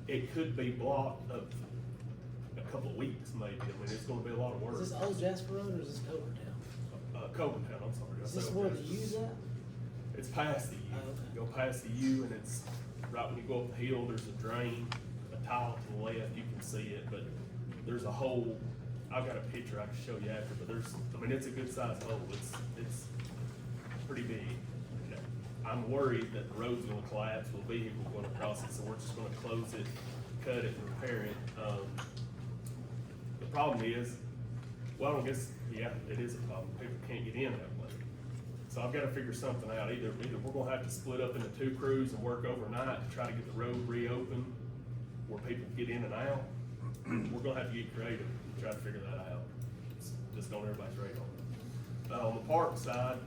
it could be blocked up a couple of weeks maybe. I mean, it's gonna be a lot of work. Is this Old Jasper Road or is this Covertown? Covertown, I'm sorry. Is this where the U's at? It's past the U. Oh, okay. Go past the U, and it's right when you go up the hill, there's a drain, a tile to the left, you can see it, but there's a hole. I've got a picture I can show you after, but it's a good sized hole. It's pretty big. I'm worried that the road's gonna collapse with a vehicle going across it, so we're just gonna close it, cut it, and repair it. The problem is, well, I guess, yeah, it is a problem. People can't get in that way. So I've gotta figure something out. Either we're gonna have to split up into 2 crews and work overnight to try to get the road reopened where people get in and out. We're gonna have to get creative and try to figure that out. It's just on everybody's radar. On the park side,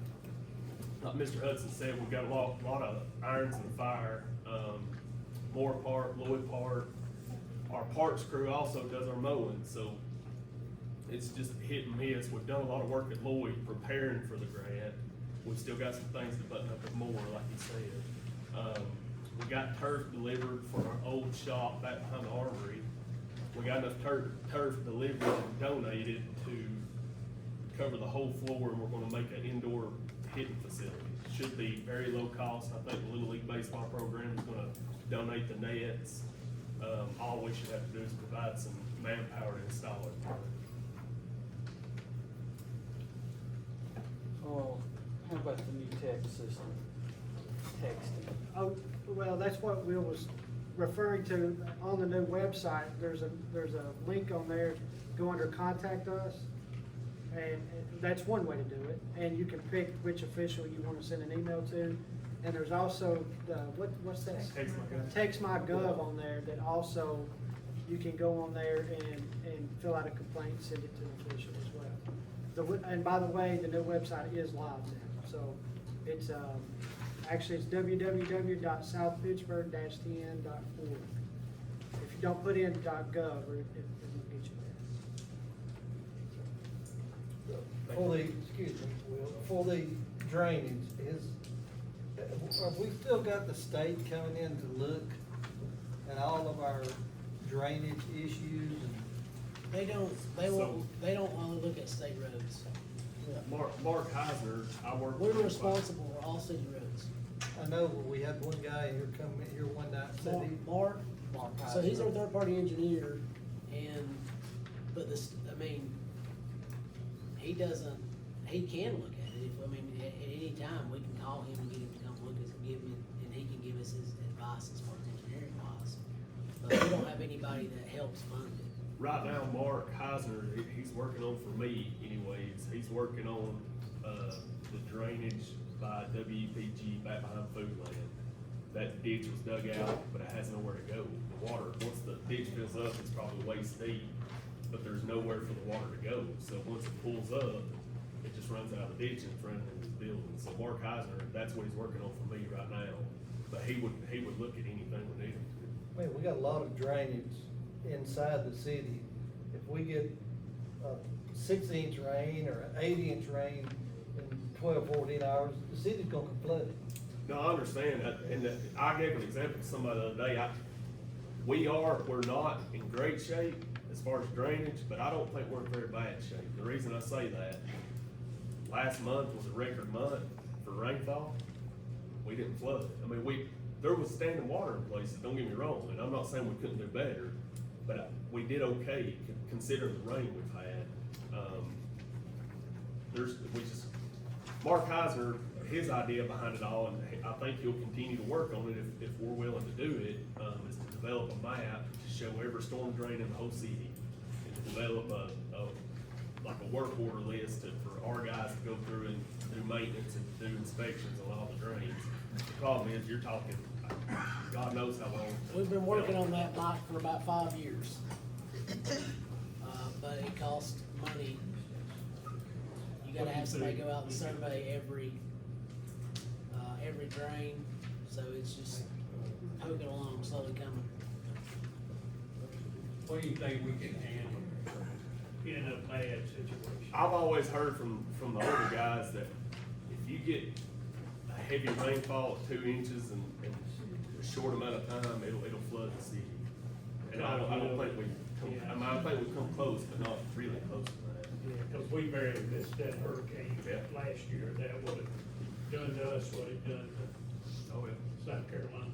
like Mr. Hudson said, we've got a lot of irons in the fire. Moore Park, Lloyd Park, our parks crew also does our mowing, so it's just hit and miss. We've done a lot of work at Lloyd preparing for the grant. We've still got some things to button up at Moore, like you said. We got turf delivered for our old shop back behind the armory. We got enough turf delivered and donated to cover the whole floor, and we're gonna make an indoor hitting facility. Should be very low cost. I think the Little League Baseball program is gonna donate the nets. All we should have to do is provide some manpower to install it. Oh, how about the new text system? Texting. Oh, well, that's what Will was referring to on the new website. There's a link on there, go under contact us. And that's one way to do it. And you can pick which official you want to send an email to. And there's also the, what's that? Text My Gov on there that also, you can go on there and fill out a complaint, send it to an official as well. And by the way, the new website is live now. So it's, actually it's www.southpittsburgh-10.org. If you don't put in .gov, it won't get you there. For the, excuse me, Will, for the drainage, have we still got the state coming in to look at all of our drainage issues? They don't wanna look at state roads. Mark Heisner, I work We're with him. responsible for all city roads. I know, but we had one guy here come in here one night and said he. Mark, so he's our third-party engineer, but this, I mean, he can look at it. At any time, we can call him and get him to come look at it, and he can give us his advice as far as engineering wise. But we don't have anybody that helps fund it. Right now, Mark Heisner, he's working on, for me anyways, he's working on, the drainage by WPG back behind Food Land. That ditch was dug out, but it has nowhere to go. The water, once the ditch fills up, it's probably waist deep, but there's nowhere for the water to go. So once it pulls up, it just runs out of the ditch and it's running into his building. So Mark Heisner, that's what he's working on for me right now. But he would look at anything we need him to. Man, we got a lot of drainage inside the city. If we get a 6-inch rain or an 8-inch rain in 12, 14 hours, the city's gonna flood. No, I understand that, and I gave an example to somebody the other day. We're not in great shape as far as drainage, but I don't think we're in very bad shape. The reason I say that, last month was a record month for rainfall. We didn't flood. There was standing water in places, don't get me wrong, and I'm not saying we couldn't do better, but we did okay considering the rain we've had. Mark Heisner, his idea behind it all, and I think he'll continue to work on it if we're willing to do it, is to develop a map to show every storm drain in the whole city, and to develop a work order list for our guys to go through and do maintenance and do inspections on all the drains. The problem is, you're talking, God knows how long. We've been working on that, Mike, for about 5 years. But it costs money. You gotta have somebody go out and survey every drain, so it's just poking along, slowly coming. What do you think we can handle in a bad situation? I've always heard from the older guys that if you get a heavy rainfall of 2 inches in a short amount of time, it'll flood the city. And I don't think I think we've come close, but not really close to that. Yeah, because we barely missed that hurricane last year. That would have done to us what it done to South Carolina.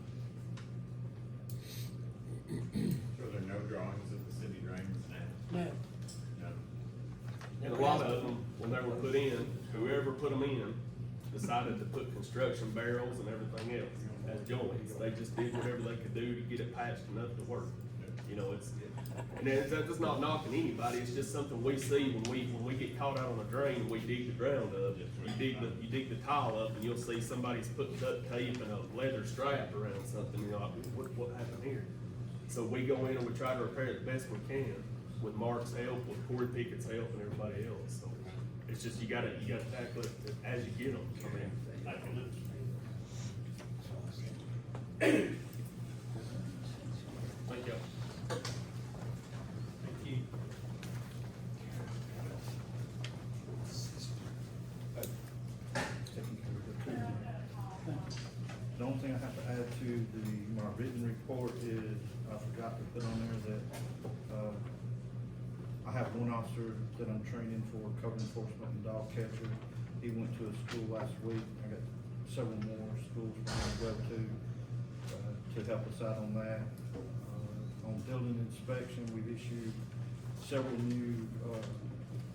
So there are no drawings of the city drains now? No. No. And a lot of them, when they were put in, whoever put them in decided to put construction barrels and everything else as joints. They just did whatever they could do to get it patched enough to work. And that's not knocking anybody, it's just something we see when we get caught out on a drain, we dig the ground up. You dig the tile up and you'll see somebody's put duct tape and a leather strap around something, you're like, what happened here? So we go in and we try to repair it the best we can with Mark's help, with Corey Pickett's help and everybody else, so It's just, you gotta tackle it as you get them, I mean. I can understand. Thank you. Thank you. The only thing I have to add to my written report is, I forgot to put on there that, I have one officer that I'm training for code enforcement and dog catcher. He went to a school last week. I got several more schools we're gonna go to help us out on that. On building inspection, we've issued several new,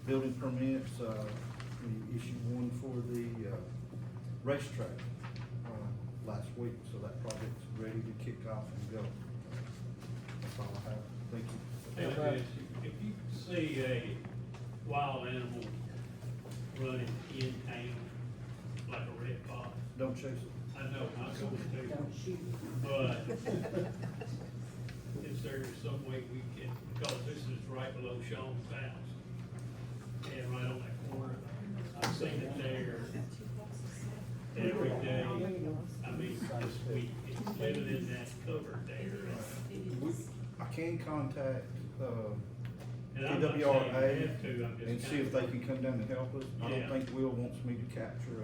building permits. We issued one for the, racetrack, last week, so that project's ready to kick off and go. That's all I have. Thank you. And if you see a wild animal running in town, like a red fox, Don't chase it. I know, I'm going to, Don't shoot. but is there some way we can, because this is right below Sean's house, and right on that corner, I've seen it there every day, I mean, this week, it's living in that cover there. I can contact, And I'm not saying you TWRA have to, I'm just and see if they kinda- can come down and help us. I Yeah. don't think Will wants me to capture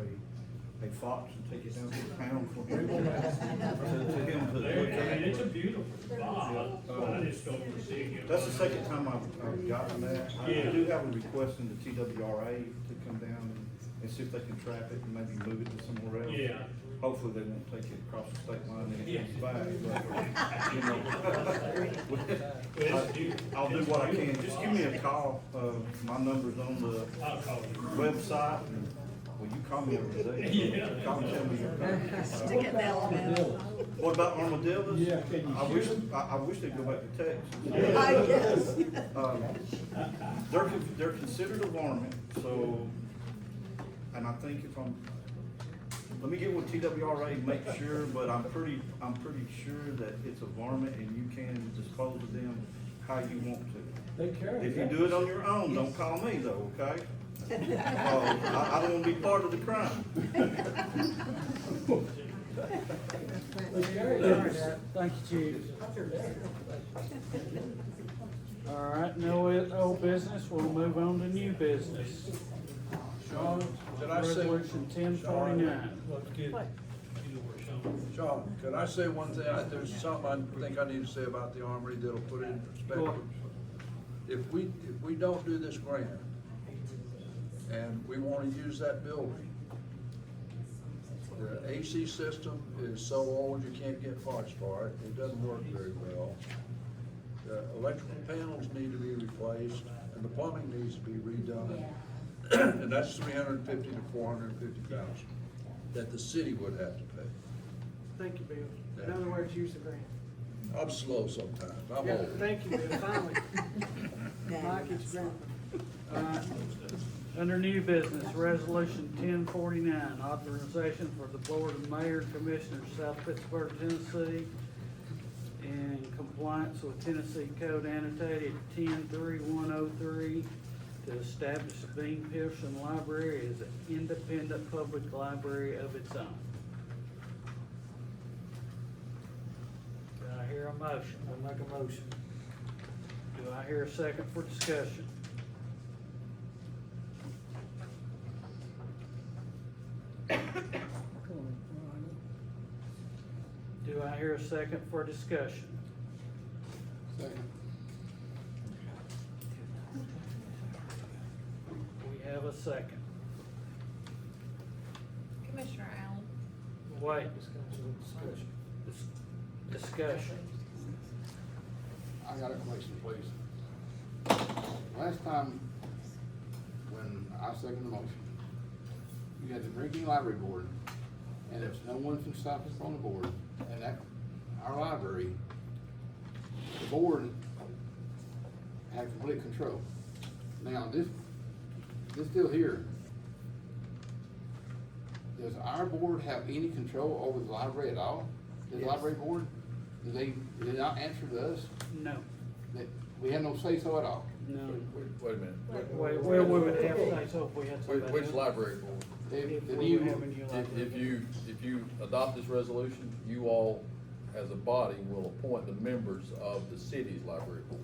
a fox and take it down to the pound for him to him to There, look I mean, it's a at. beautiful spot, but I just don't see him. That's the second time I've gotten that. I Yeah. do have a request in the TWRA to come down and see if they can trap it and maybe move it to somewhere else. Yeah. Hopefully they won't take it across the state line and it Yeah. comes back, but, you know. It's beautiful. I'll do what I can. Just give me a call. My number's on the I'll call you. website. And, well, you call me every day. Yeah. Call me, tell me you're coming. Stick it down. What about armadillos? Yeah, can you I wish, I wish they'd go back to Texas. I guess. They're considered a varmint, so, and I think if let me get with TWRA, make sure, but I'm pretty sure that it's a varmint and you can dispose of them how you want to. They carry. If you do it on your own, don't call me though, okay? I don't wanna be part of the crime. They carry. All right, thank you, Chief. All right, no old business, we'll move on to new business. Sean, did I say? Resolution 1049. Let's get, You know where Sean. Sean, could I say one thing? There's something I think I need to say about the Armory that'll put it in perspective. If we don't do this grant, and we wanna use that building, the AC system is so old, you can't get parts for it, it doesn't work very well. The electrical panels need to be replaced, and the plumbing needs to be redone. And that's $350,000 to $450,000 that the city would have to pay. Thank you, Bill. In other words, use the grant. I'm slow sometimes, I'm Yeah, old. thank you, Bill, finally. Mike, it's grant. Under new business, resolution 1049, authorization for the Board of Mayor and Commissioners, South Pittsburg, Tennessee, in compliance with Tennessee Code annotated 103103, to establish the Bean Pearson Library as an independent public library of its own. Do I hear a motion? I'll make a motion. Do I hear a second for discussion? Do I hear a second for discussion? Second. We have a second. Commissioner Allen, Wait, Discussion. discussion. I got a question, please. Last time, when I seconded the motion, you had the drinking library board, and there's no one from South Pittsburg on the board, and that, our library, the board had complete control. Now, this deal here, does our board have any control over the library at all? The Yes. library board, do they not answer to us? No. That we have no say-so at all? No. Wait a minute. Where we would have to say so if we had somebody. Which else. library board? If Did we you- were having your library. If you adopt this resolution, you all, as a body, will appoint the members of the city's library board.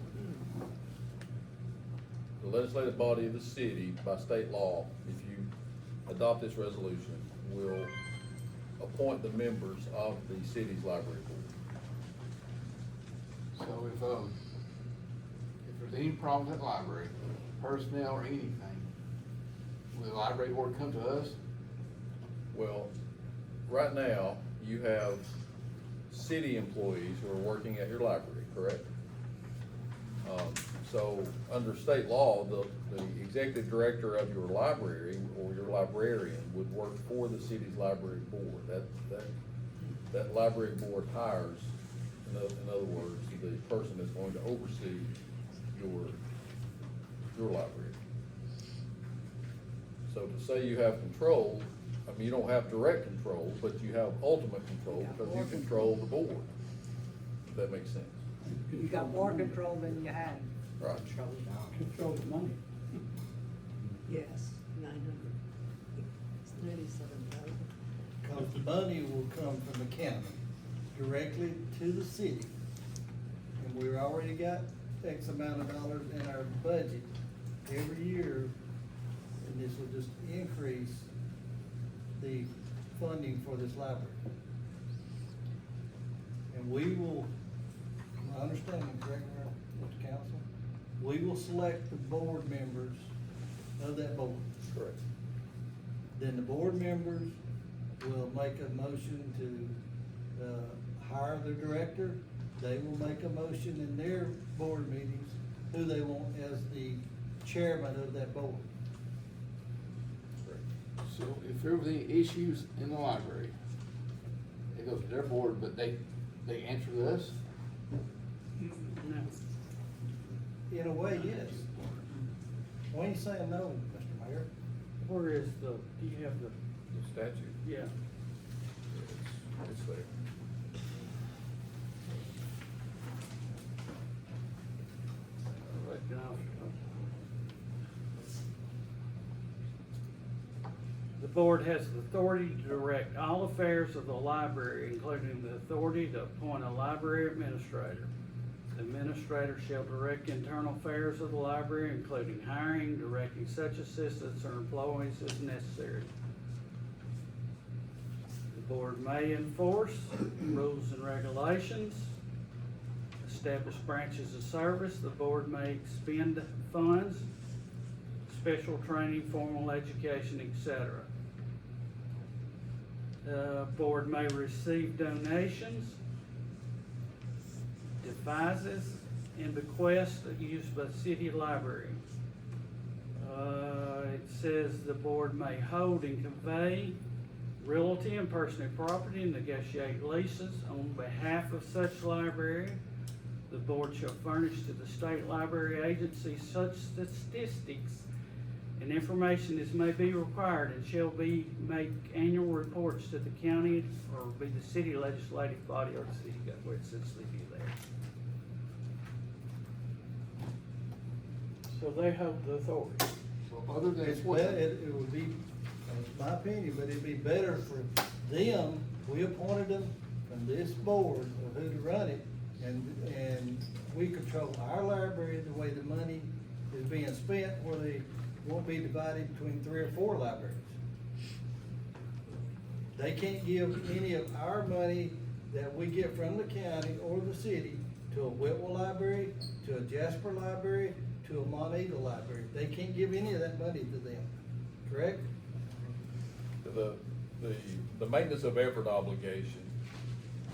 The legislative body of the city, by state law, if you adopt this resolution, will appoint the members of the city's library board. So if there's any problems at the library, personnel or anything, will the library board come to us? Well, right now, you have city employees who are working at your library, correct? So, under state law, the executive director of your library or your librarian would work for the city's library board. That library board hires, in other words, the person that's going to oversee your library. So to say you have control, I mean, you don't have direct control, but you have ultimate control because you control the board, if that makes sense. You got more control than you had. Right. Control the money. Yes, 900. It's 97,000. Cause the money will come from the county directly to the city. And we've already got X amount of dollars in our budget every year, and this will just increase the funding for this library. And we will, my understanding, correct me, Mr. Council, we will select the board members of that board. Correct. Then the board members will make a motion to, hire their director. They will make a motion in their board meetings who they want as the chairman of that board. So if there was any issues in the library, it goes to their board, but they answer to us? No. In a way, yes. Why are you saying no, Mr. Mayor? Where is do you have the, The statute, yeah, it's there. the board has the authority to direct all affairs of the library, including the authority to appoint a library administrator. The administrator shall direct internal affairs of the library, including hiring, directing such assistants or employees as necessary. The board may enforce rules and regulations, establish branches of service. The board may expend funds, special training, formal education, etc. The board may receive donations, devises, and bequests used by the city library. It says the board may hold and convey realty and personal property and negotiate leases on behalf of such library. The board shall furnish to the state library agency such statistics and information as may be required, and shall make annual reports to the county or be the city legislative body or the city government, where it says city there. So they hold the authority. So other than It's what? it would be, it's my opinion, but it'd be better for them, we appointed them from this board of who to run it, and we control our library the way the money is being spent, where they won't be divided between 3 or 4 libraries. They can't give any of our money that we get from the county or the city to a Whitwell library, to a Jasper library, to a Monteagle library. They can't give any of that money to them, correct? The maintenance of effort obligation,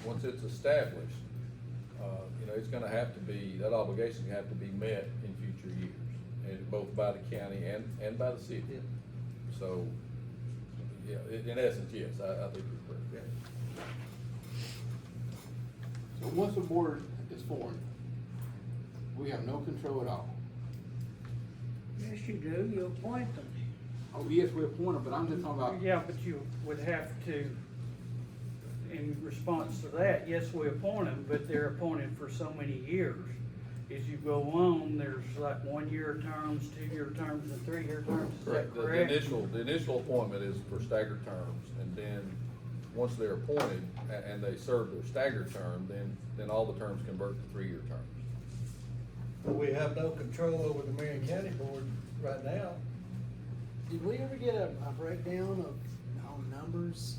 once it's established, it's gonna have to be, that obligation have to be met in future years, and both by the county and by the city. Yeah. So, yeah, in essence, yes, I think you're correct. So once the board is formed, we have no control at all. Yes, you do, you appoint them. Oh, yes, we appoint them, but I'm just talking about. Yeah, but you would have to, in response to that, yes, we appoint them, but they're appointed for so many years. as you go on, there's like 1-year terms, 2-year terms, and 3-year terms, is that The correct? the initial appointment is for staggered terms, and then, once they're appointed and they serve their staggered term, then all the terms convert to 3-year terms. But we have no control over the Marion County Board right now. Did we ever get a breakdown on numbers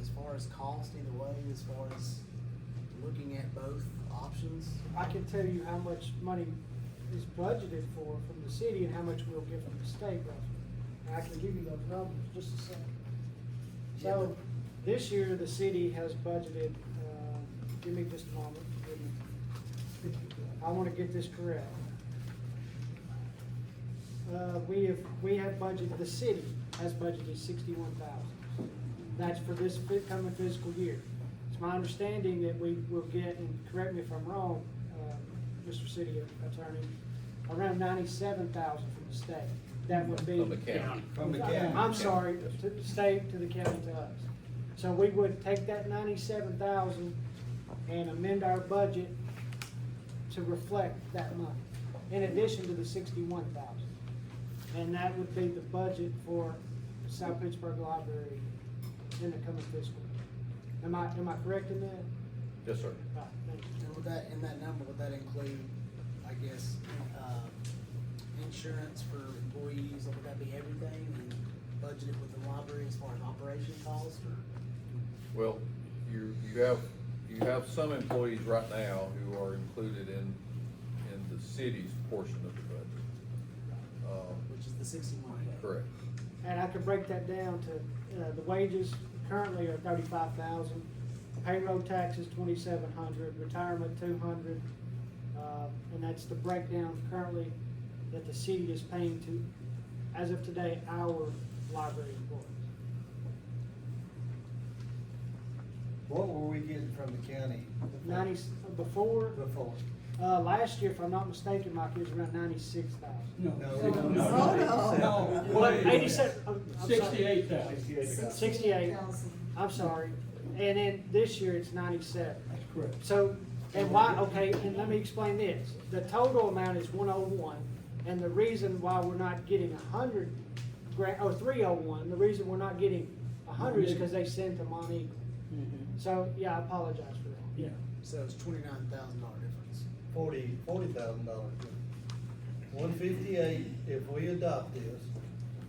as far as cost either way, as far as looking at both options? I can tell you how much money is budgeted for from the city and how much we'll get from the state roughly. And I can give you those numbers just a second. So, this year, the city has budgeted, give me just a moment, forgive me. I wanna get this correct. We have budgeted, the city has budgeted 61,000. That's for this coming fiscal year. It's my understanding that we will get, and correct me if I'm wrong, Mr. City Attorney, around 97,000 from the state. That would be. From the county. From the county. I'm sorry, to the state, to the county, to us. So we would take that 97,000 and amend our budget to reflect that money, in addition to the 61,000. And that would be the budget for South Pittsburg Library in the coming fiscal year. Am I correct in that? Yes, sir. Right, thank you. And would that, in that number, would that include, I guess, insurance for employees, or would that be everything and budgeted with the library as far as operation costs, or? Well, you have some employees right now who are included in the city's portion of the budget. Which is the 61K. Correct. And I could break that down to, the wages currently are 35,000, payroll taxes 2,700, retirement 200, and that's the breakdown currently that the city is paying to, as of today, our library employees. What were we getting from the county? Before, Before? last year, if I'm not mistaken, Mike, it was around 96,000. No, What, wait. 87, I'm sorry. 68,000. 68, I'm sorry, and then this year it's 97. That's correct. So, and why, okay, and let me explain this, the total amount is 101, and the reason why we're not getting 100 grant, or 301, the reason we're not getting 100 is because they sent to Monteagle. So, yeah, I apologize for that. Yeah. So it's $29,000 difference. $40,000. 158 if we adopt this.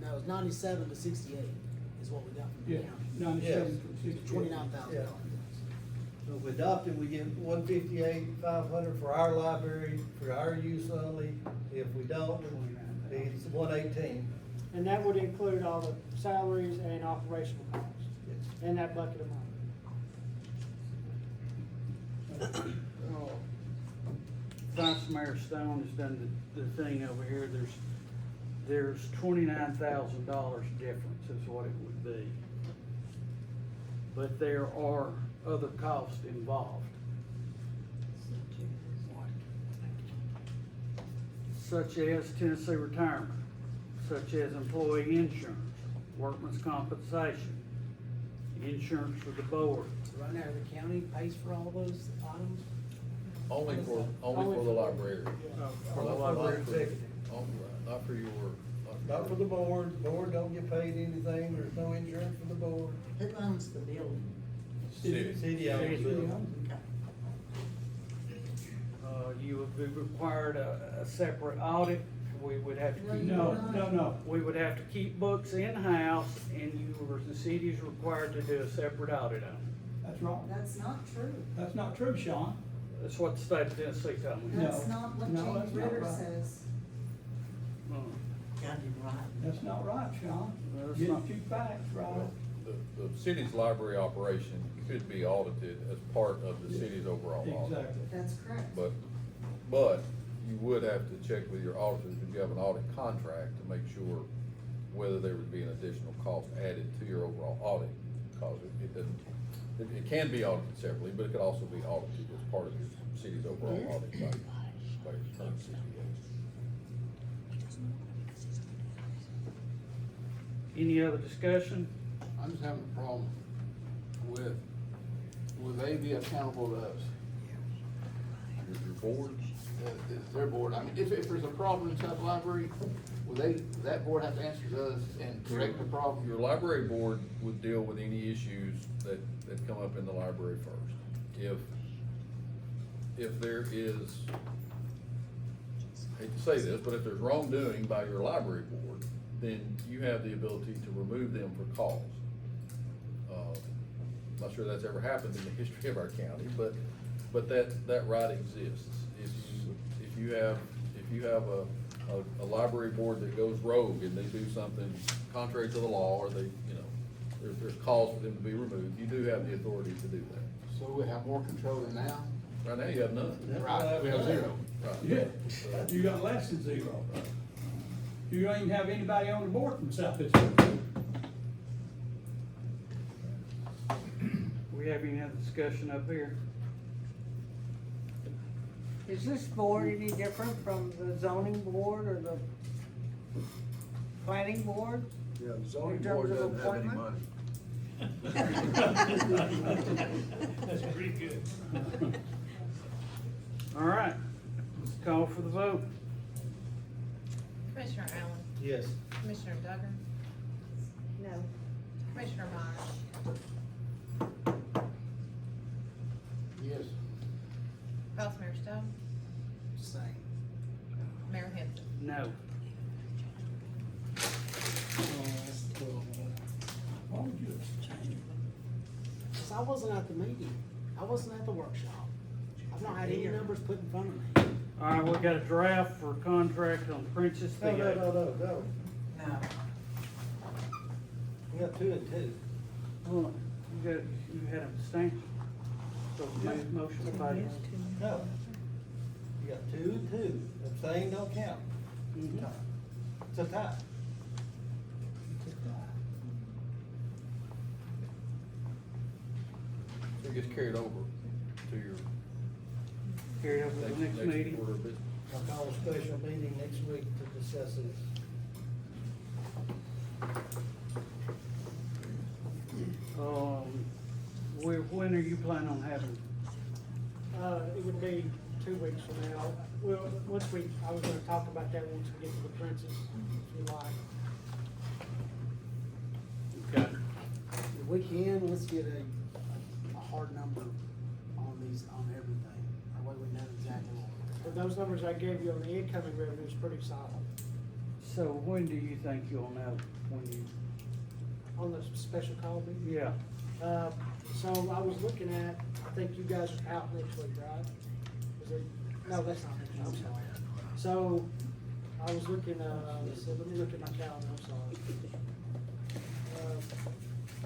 No, it's 97 to 68 is what we got from the Yeah, county. 97 to 68. $29,000 Yeah. difference. So if we adopt it, we get 158,500 for our library, for our use only. If we don't, it's 118. And that would include all the salaries and operational costs Yes. in that bucket of money. Vice Mayor Stone has done the thing over here, there's $29,000 difference is what it would be. But there are other costs involved. Such as Tennessee retirement, such as employee insurance, workman's compensation, insurance for the board. So right now, the county pays for all those items? Only for the library. For the Not library. executive. Not for your. Not for the board. Board don't get paid anything. There's no insurance for the board. Who owns the building? City. City owns City. it. Okay. You would be required a separate audit, we would have to keep. No. We would have to keep books in-house, and the city is required to do a separate audit on it. That's wrong. That's not true. That's not true, Sean. That's what the state of Tennessee told me. No. That's not what No, Jamie that's not Ritter right. says. Got him right. That's not right, Sean. That's Get not- your facts right. The city's library operation could be audited as part of the city's overall audit. Exactly. That's correct. But you would have to check with your auditors, because you have an audit contract to make sure whether there would be an additional cost added to your overall audit. Because it doesn't, it can be audited separately, but it could also be audited as part of your city's overall audit by your current CPA. Any other discussion? I'm just having a problem with, will they be accountable to us? Your board, their board, I mean, if there's a problem inside the library, will that board have to answer to us and correct the problem? Your library board would deal with any issues that come up in the library first. If there is, I hate to say this, but if there's wrongdoing by your library board, then you have the ability to remove them for cause. I'm not sure that's ever happened in the history of our county, but that right exists. If you have a library board that goes rogue and they do something contrary to the law, or they, there's cause for them to be removed, you do have the authority to do that. So we have more control than now? Right now, you have none. Right, we have zero. Right. Yeah, you got less than zero. You don't even have anybody on the board from South Pittsburg. We have any other discussion up here? Is this board any different from the zoning board or the planning board? Yeah, the zoning In terms board of doesn't have any appointment? money. That's pretty good. All right, let's call for the vote. Commissioner Allen, Yes. Commissioner Duggar, No. Commissioner Myers, Yes. Vice Mayor Stone, Same. Mayor Hempton. No. Why would you change? Cause I wasn't at the meeting, I wasn't at the workshop, I've not had any numbers put in front of me. All right, we got a draft for contract on Princess No. No. We got 2 and 2. Hold on, you had a distinction? So motion fails. No. You got 2 and 2. Abstain don't count. Mhm. It's a tie. So it gets carried over to your Carry over to the next meeting. order of business. I'll call a special meeting next week to discuss this. When are you planning on having? It would be 2 weeks from now. Well, I was gonna talk about that once we get to the Princess, if you like. Okay. If we can, let's get a hard number on everything, that way we know exactly what we're But those numbers I gave you on the incoming revenue is pretty solid. So when do you think you'll know, when you, On the special call meeting? yeah, So I was looking at, I think you guys are out next week, right? Is it, no, that's not next week, I'm sorry. So, I was looking, so let me look at my calendar, I'm sorry.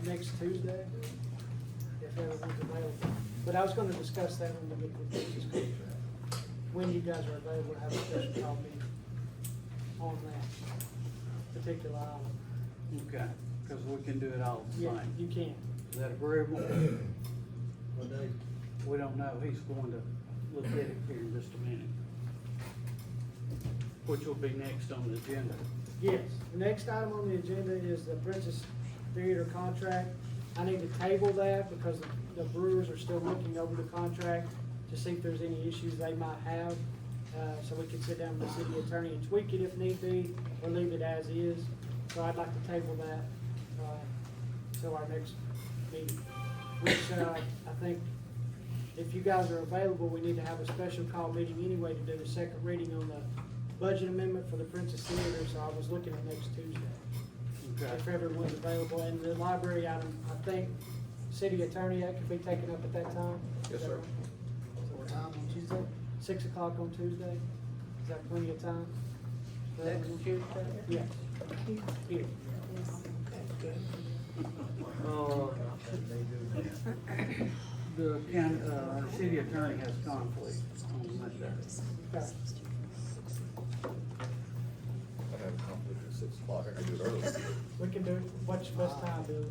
Next Tuesday, if everyone's available. But I was gonna discuss that when we get to the business contract. When you guys are available to have a special call meeting on that particular item. okay, because we can do it all the Yeah, same. you can. Is that agreeable? What day? We don't know, he's going to look at it here in just a minute. Which will be next on the agenda. Yes, the next item on the agenda is the Princess Theater contract. I need to table that because the Brewers are still looking over the contract to see if there's any issues they might have. So we can sit down with the city attorney and tweak it if need be, or leave it as is. So I'd like to table that, till our next meeting. Which, I think if you guys are available, we need to have a special call meeting anyway to do the second reading on the budget amendment for the Princess Theater, so I was looking at next Tuesday. Okay. If everyone's available, and the library item, I think, city attorney, that could be taken up at that time? Yes, sir. What time on Tuesday? 6 o'clock on Tuesday, is that plenty of time? Next Tuesday? Yes. Here. The county, city attorney has conflict on Monday. Okay. I have a conflict at 6 o'clock, I can do it early. We can do it, what's the best time, Bill?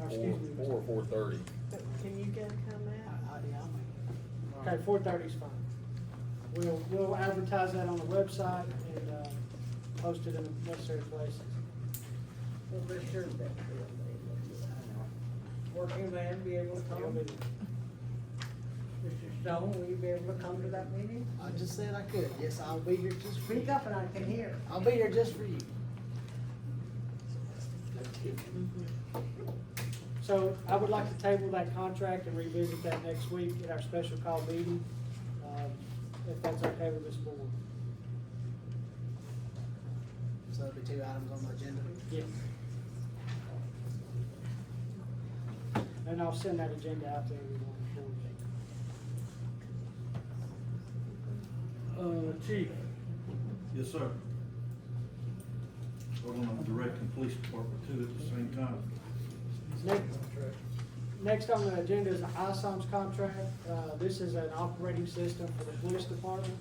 Or excuse me. 4 or 4:30. Can you guys come out? Yeah, I'll make Okay, 4:30 is fine. We'll advertise that on the website and, post it in the necessary places. Well, be sure that working man be able to You'll come. be- Mr. Stone, will you be able to come to that meeting? I just said I could. Yes, I'll be here just for you. Speak up and I can hear. I'll be here just for you. So I would like to table that contract and revisit that next week at our special call meeting, if that's okay with this board. So there'll be 2 items on the agenda. Yes. And I'll send that agenda out to everyone. Chief, Yes, sir. We're gonna direct the police department too at the same time. Next on the agenda is the ISOMS contract. This is an operating system for the police department.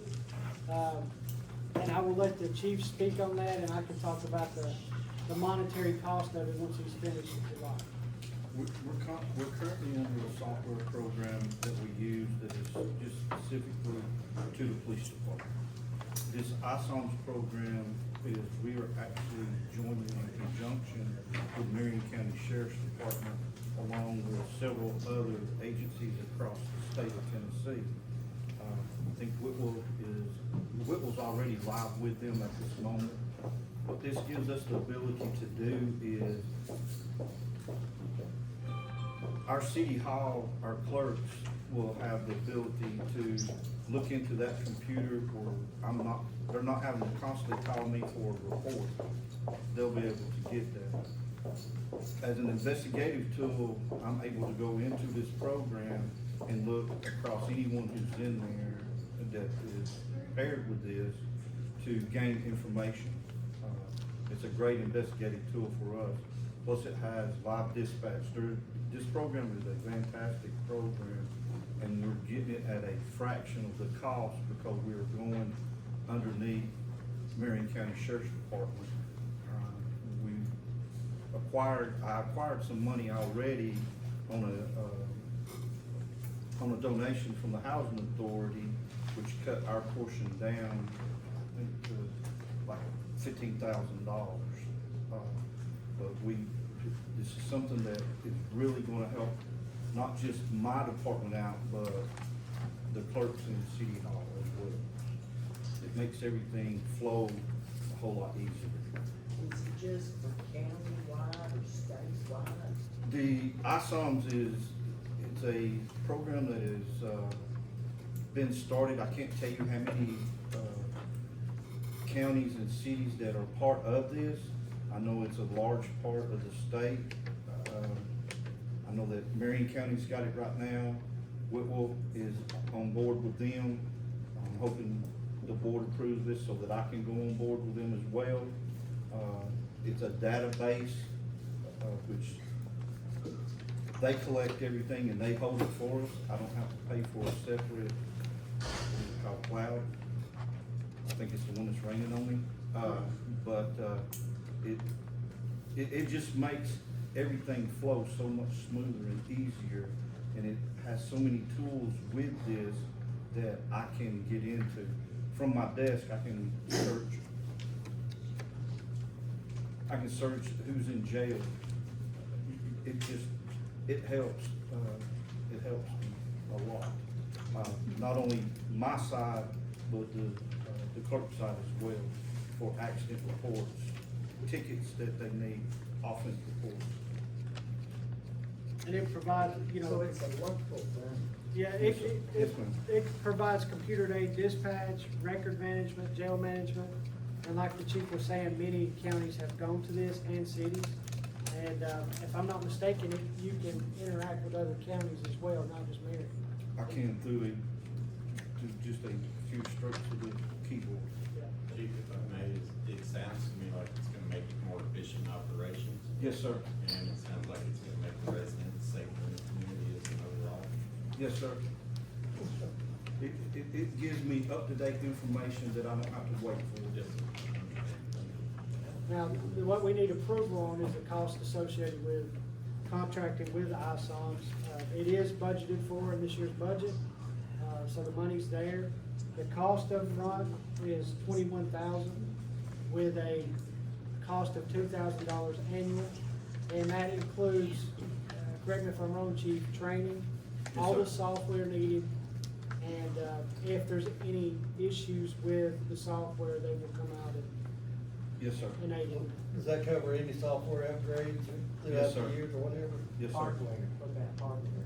And I will let the chief speak on that, and I can talk about the monetary cost of it once he's finished if you like. We're currently under a software program that we use that is just specifically to the police department. This ISOMS program is, we are actually joining in conjunction with Marion County Sheriff's Department along with several other agencies across the state of Tennessee. I think Whitwell's already live with them at this moment. What this gives us the ability to do is our city hall, our clerks will have the ability to look into that computer, or they're not having to constantly call me for a report. They'll be able to get that. As an investigative tool, I'm able to go into this program and look across anyone who's in there that is paired with this to gain information. It's a great investigative tool for us. Plus it has live dispatch. This program is a fantastic program, and we're getting it at a fraction of the cost because we're going underneath Marion County Sheriff's Department. I acquired some money already on a donation from the Housing Authority, which cut our portion down, I think, to like $15,000. But this is something that is really gonna help not just my department out, but the clerks in the city hall as well. It makes everything flow a whole lot easier. Is it just for county-wide or statewide? The ISOMS it's a program that has been started. I can't tell you how many counties and cities that are part of this. I know it's a large part of the state. I know that Marion County's got it right now. Whitwell is on board with them. I'm hoping the board approves this so that I can go on board with them as well. It's a database, which they collect everything and they hold it for us. I don't have to pay for a separate, what is it called, cloud? I think it's the one that's raining on me. It just makes everything flow so much smoother and easier, and it has so many tools with this that I can get into. From my desk, I can search who's in jail. It helps me a lot. Not only my side, but the clerk side as well, for accident reports, tickets that they need, offense reports. And it provides, So it's a wonderful thing. yeah, Yes, ma'am. it provides computer-aided dispatch, record management, jail management. And like the chief was saying, many counties have gone to this and cities. And, if I'm not mistaken, you can interact with other counties as well, not just Marion. I can through just a few strokes of the keyboard. Chief, if I may, it sounds to me like it's gonna make it more efficient operations, Yes, sir. and it sounds like it's gonna make the residents safer in the community as an overall. Yes, sir. It gives me up-to-date information that I don't have to wait for. Yes. Now, what we need approval on is the cost associated with contracting with the ISOMs. It is budgeted for in this year's budget, so the money's there. The cost up front is $21,000 with a cost of $2,000 annual. And that includes, correct me if I'm wrong, chief, training, Yes, all the sir. software needed, And, if there's any issues with the software, they will come out Yes, sir. and aid in. Does that cover any software upgrades Yes, throughout sir. the years or whatever? Yes, sir. Hardware, what about hardware?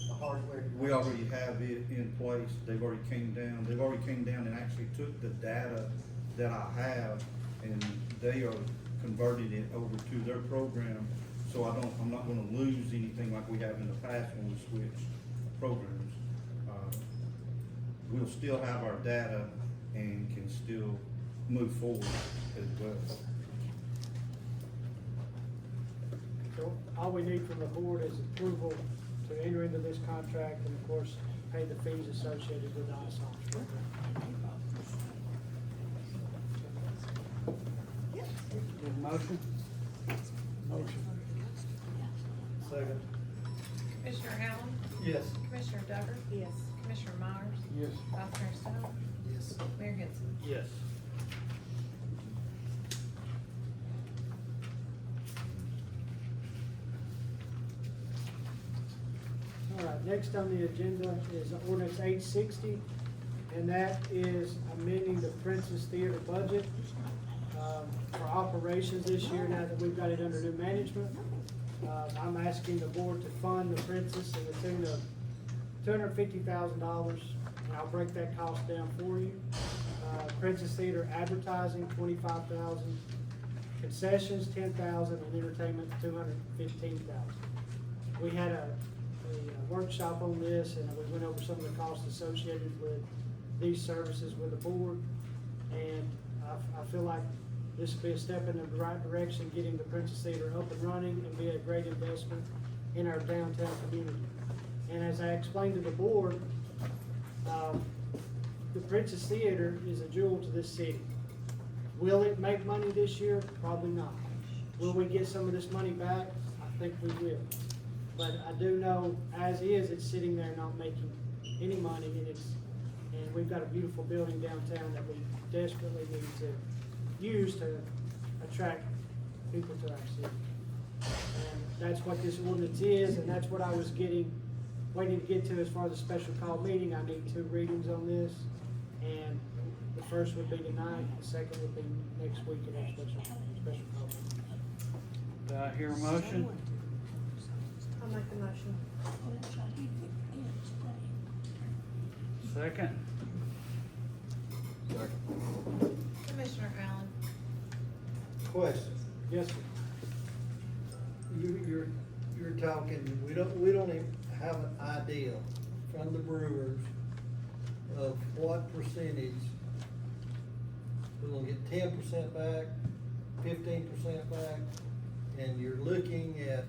The hardware. We already have it in place. They've already came down and actually took the data that I have, and they are converting it over to their program. So I'm not gonna lose anything like we have in the past when we switch programs. We'll still have our data and can still move forward as well. So all we need from the board is approval to enter into this contract and of course, pay the fees associated with the ISOMS program. Need a motion? Motion. Second. Commissioner Allen? Yes. Commissioner Duggar? Yes. Commissioner Myers? Yes. Vice Mayor Stone? Yes. Mayor Henson? Yes. All right, next on the agenda is ordinance 860, and that is amending the Princess Theater budget for operations this year, now that we've got it under new management. I'm asking the board to fund the Princess in the tune of $250,000, and I'll break that cost down for you. Princess Theater advertising, $25,000, concessions, $10,000, and entertainment, $215,000. We had a workshop on this, and we went over some of the costs associated with these services with the board. And I feel like this will be a step in the right direction, getting the Princess Theater up and running and be a great investment in our downtown community. And as I explained to the board, the Princess Theater is a jewel to this city. Will it make money this year? Probably not. Will we get some of this money back? I think we will. But I do know, as is, it's sitting there not making any money, and we've got a beautiful building downtown that we desperately need to use to attract people to our city. And that's what this ordinance is, and that's what I was waiting to get to as far as a special call meeting. I need 2 readings on this, and the first would be tonight, the second would be next week at our special call meeting. Do I hear a motion? I'll make the motion. Second? Commissioner Allen? Question. Yes, sir. You're talking, we don't even have an idea from the brewers of what percentage. We're gonna get 10% back, 15% back, and you're looking at,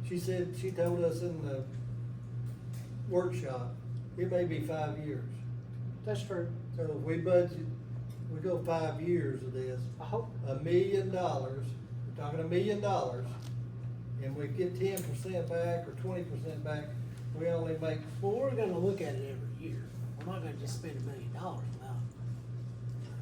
she told us in the workshop, it may be 5 years. That's true. So if we budget, we go 5 years of this, I hope, $1 million, we're talking $1 million, and we get 10% back or 20% back, we only make, Well, we're gonna look at it every year. We're not gonna just spend $1 million without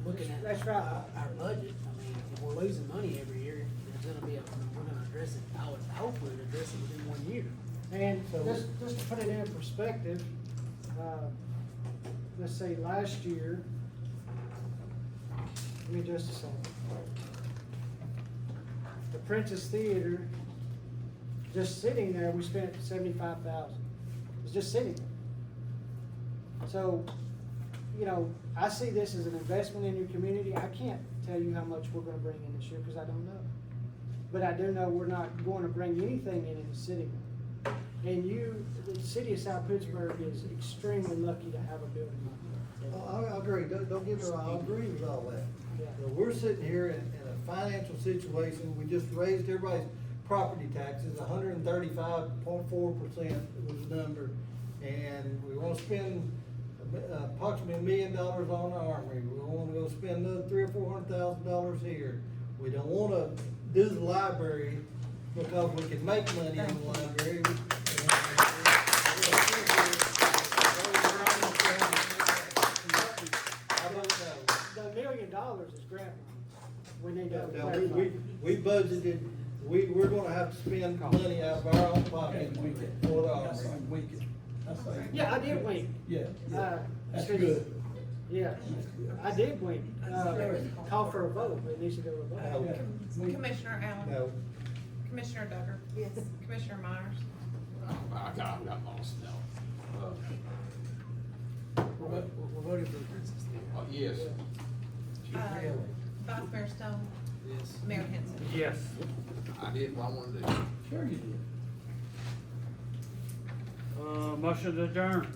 looking at That's right. our budget. I mean, if we're losing money every year, there's gonna be we're gonna address it, I would hopefully address it within 1 year. and just to put it in perspective, let's say last year, give me just a second. The Princess Theater, just sitting there, we spent $75,000. It's just sitting there. So, you know, I see this as an investment in your community. I can't tell you how much we're gonna bring in this year, because I don't know. But I do know we're not going to bring anything in it's sitting there. And the city of South Pittsburg is extremely lucky to have a building like that. I agree, don't get me wrong, I agree with all that. Yeah. But we're sitting here in a financial situation, we just raised everybody's property taxes, 135.4% was the number. And we wanna spend approximately $1 million on the armory, we wanna go spend another $300,000 or $400,000 here. We don't wanna do the library because we can make money in the library. I don't know. The $1 million is grant money. We need to Now, clarify. we budgeted, we're gonna have to spend money out of our own pocket for the armory. Yeah, I did wink. Yeah, that's because- good. Yeah, I did wink. Call for a vote, it needs to go to a vote. Commissioner Allen? No. Commissioner Duggar? Yes. Commissioner Myers? I got lost now. We're voting for the princess now. Yes. Vice Mayor Stone? Yes. Mayor Henson? Yes. I did what I wanted to do. Sure you did. Motion to adjourn.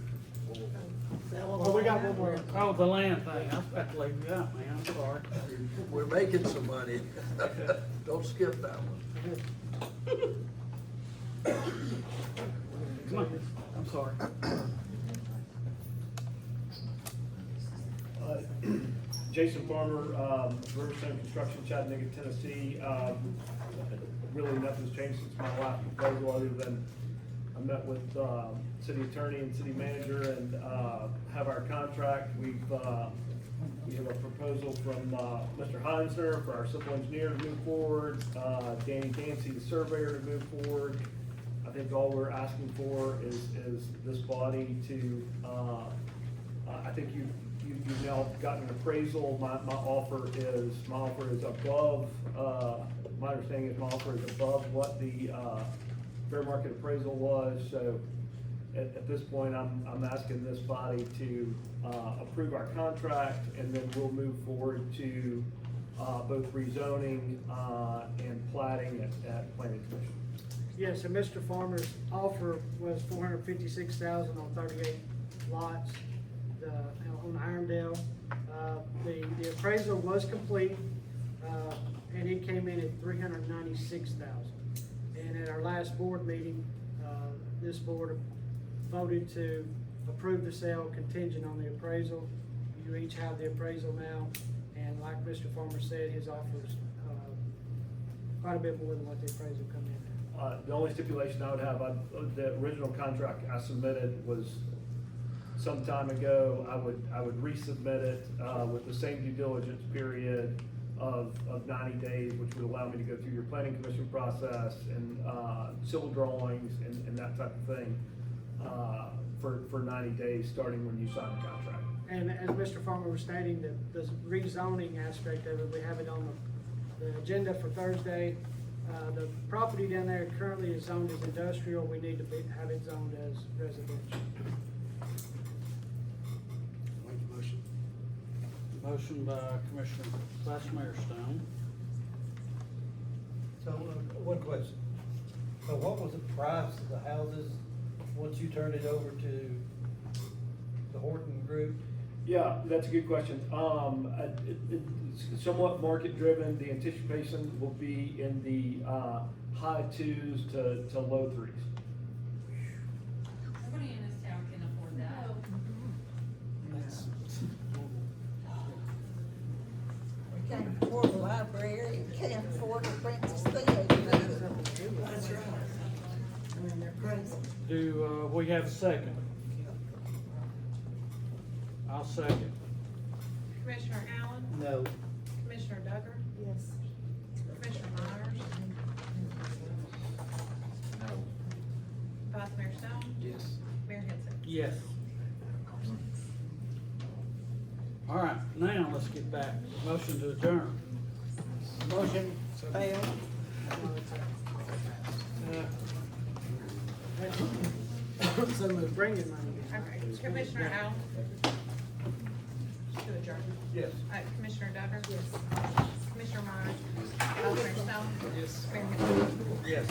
Well, we got one more. Oh, the land thing, I was about to leave you out, man, I'm sorry. We're making some money. Don't skip that one. Come on, I'm sorry. Jason Farmer, Riverstone Construction, Chattanooga, Tennessee. Really nothing's changed since my last proposal, other than I met with city attorney and city manager and have our contract. We have a proposal from Mr. Heinzner for our civil engineer to move forward, Danny Dancy, the surveyor, to move forward. I think all we're asking for is this body to, I think you've now gotten an appraisal. My offer is above, my understanding is my offer is above what the fair market appraisal was. So at this point, I'm asking this body to approve our contract, and then we'll move forward to both rezoning and plating at planning commission. Yes, and Mr. Farmer's offer was $456,000 on 38 lots, on Irondale. The appraisal was complete, and it came in at $396,000. And at our last board meeting, this board voted to approve the sale contingent on the appraisal. You each have the appraisal now, and like Mr. Farmer said, his offer is quite a bit more than what the appraisal come in at. The only stipulation I would have, the original contract I submitted was some time ago. I would resubmit it with the same due diligence period of 90 days, which would allow me to go through your planning commission process and civil drawings and that type of thing for 90 days, starting when you sign the contract. And as Mr. Farmer was stating, the rezoning aspect of it, we have it on the agenda for Thursday. The property down there currently is zoned as industrial. We need to have it zoned as residential. Make the motion. Motion by Commissioner Vice Mayor Stone. So, one question. So what was the price of the houses once you turned it over to the Horton Group? Yeah, that's a good question. It's somewhat market driven. The anticipation will be in the high 2s to low 3s. Nobody in this town can afford that. We can't afford a library, we can't afford a Princess Theater. That's right. I mean, they're crazy. Do we have a second? I'll second. Commissioner Allen? No. Commissioner Duggar? Yes. Commissioner Myers? Vice Mayor Stone? Yes. Mayor Henson? Yes. All right, now let's get back. Motion to adjourn. Motion failed. So we're bringing money. Okay, Commissioner Allen? To adjourn. Yes. Commissioner Duggar? Yes. Commissioner Myers? Vice Mayor Stone? Yes. Mayor Henson? Yes.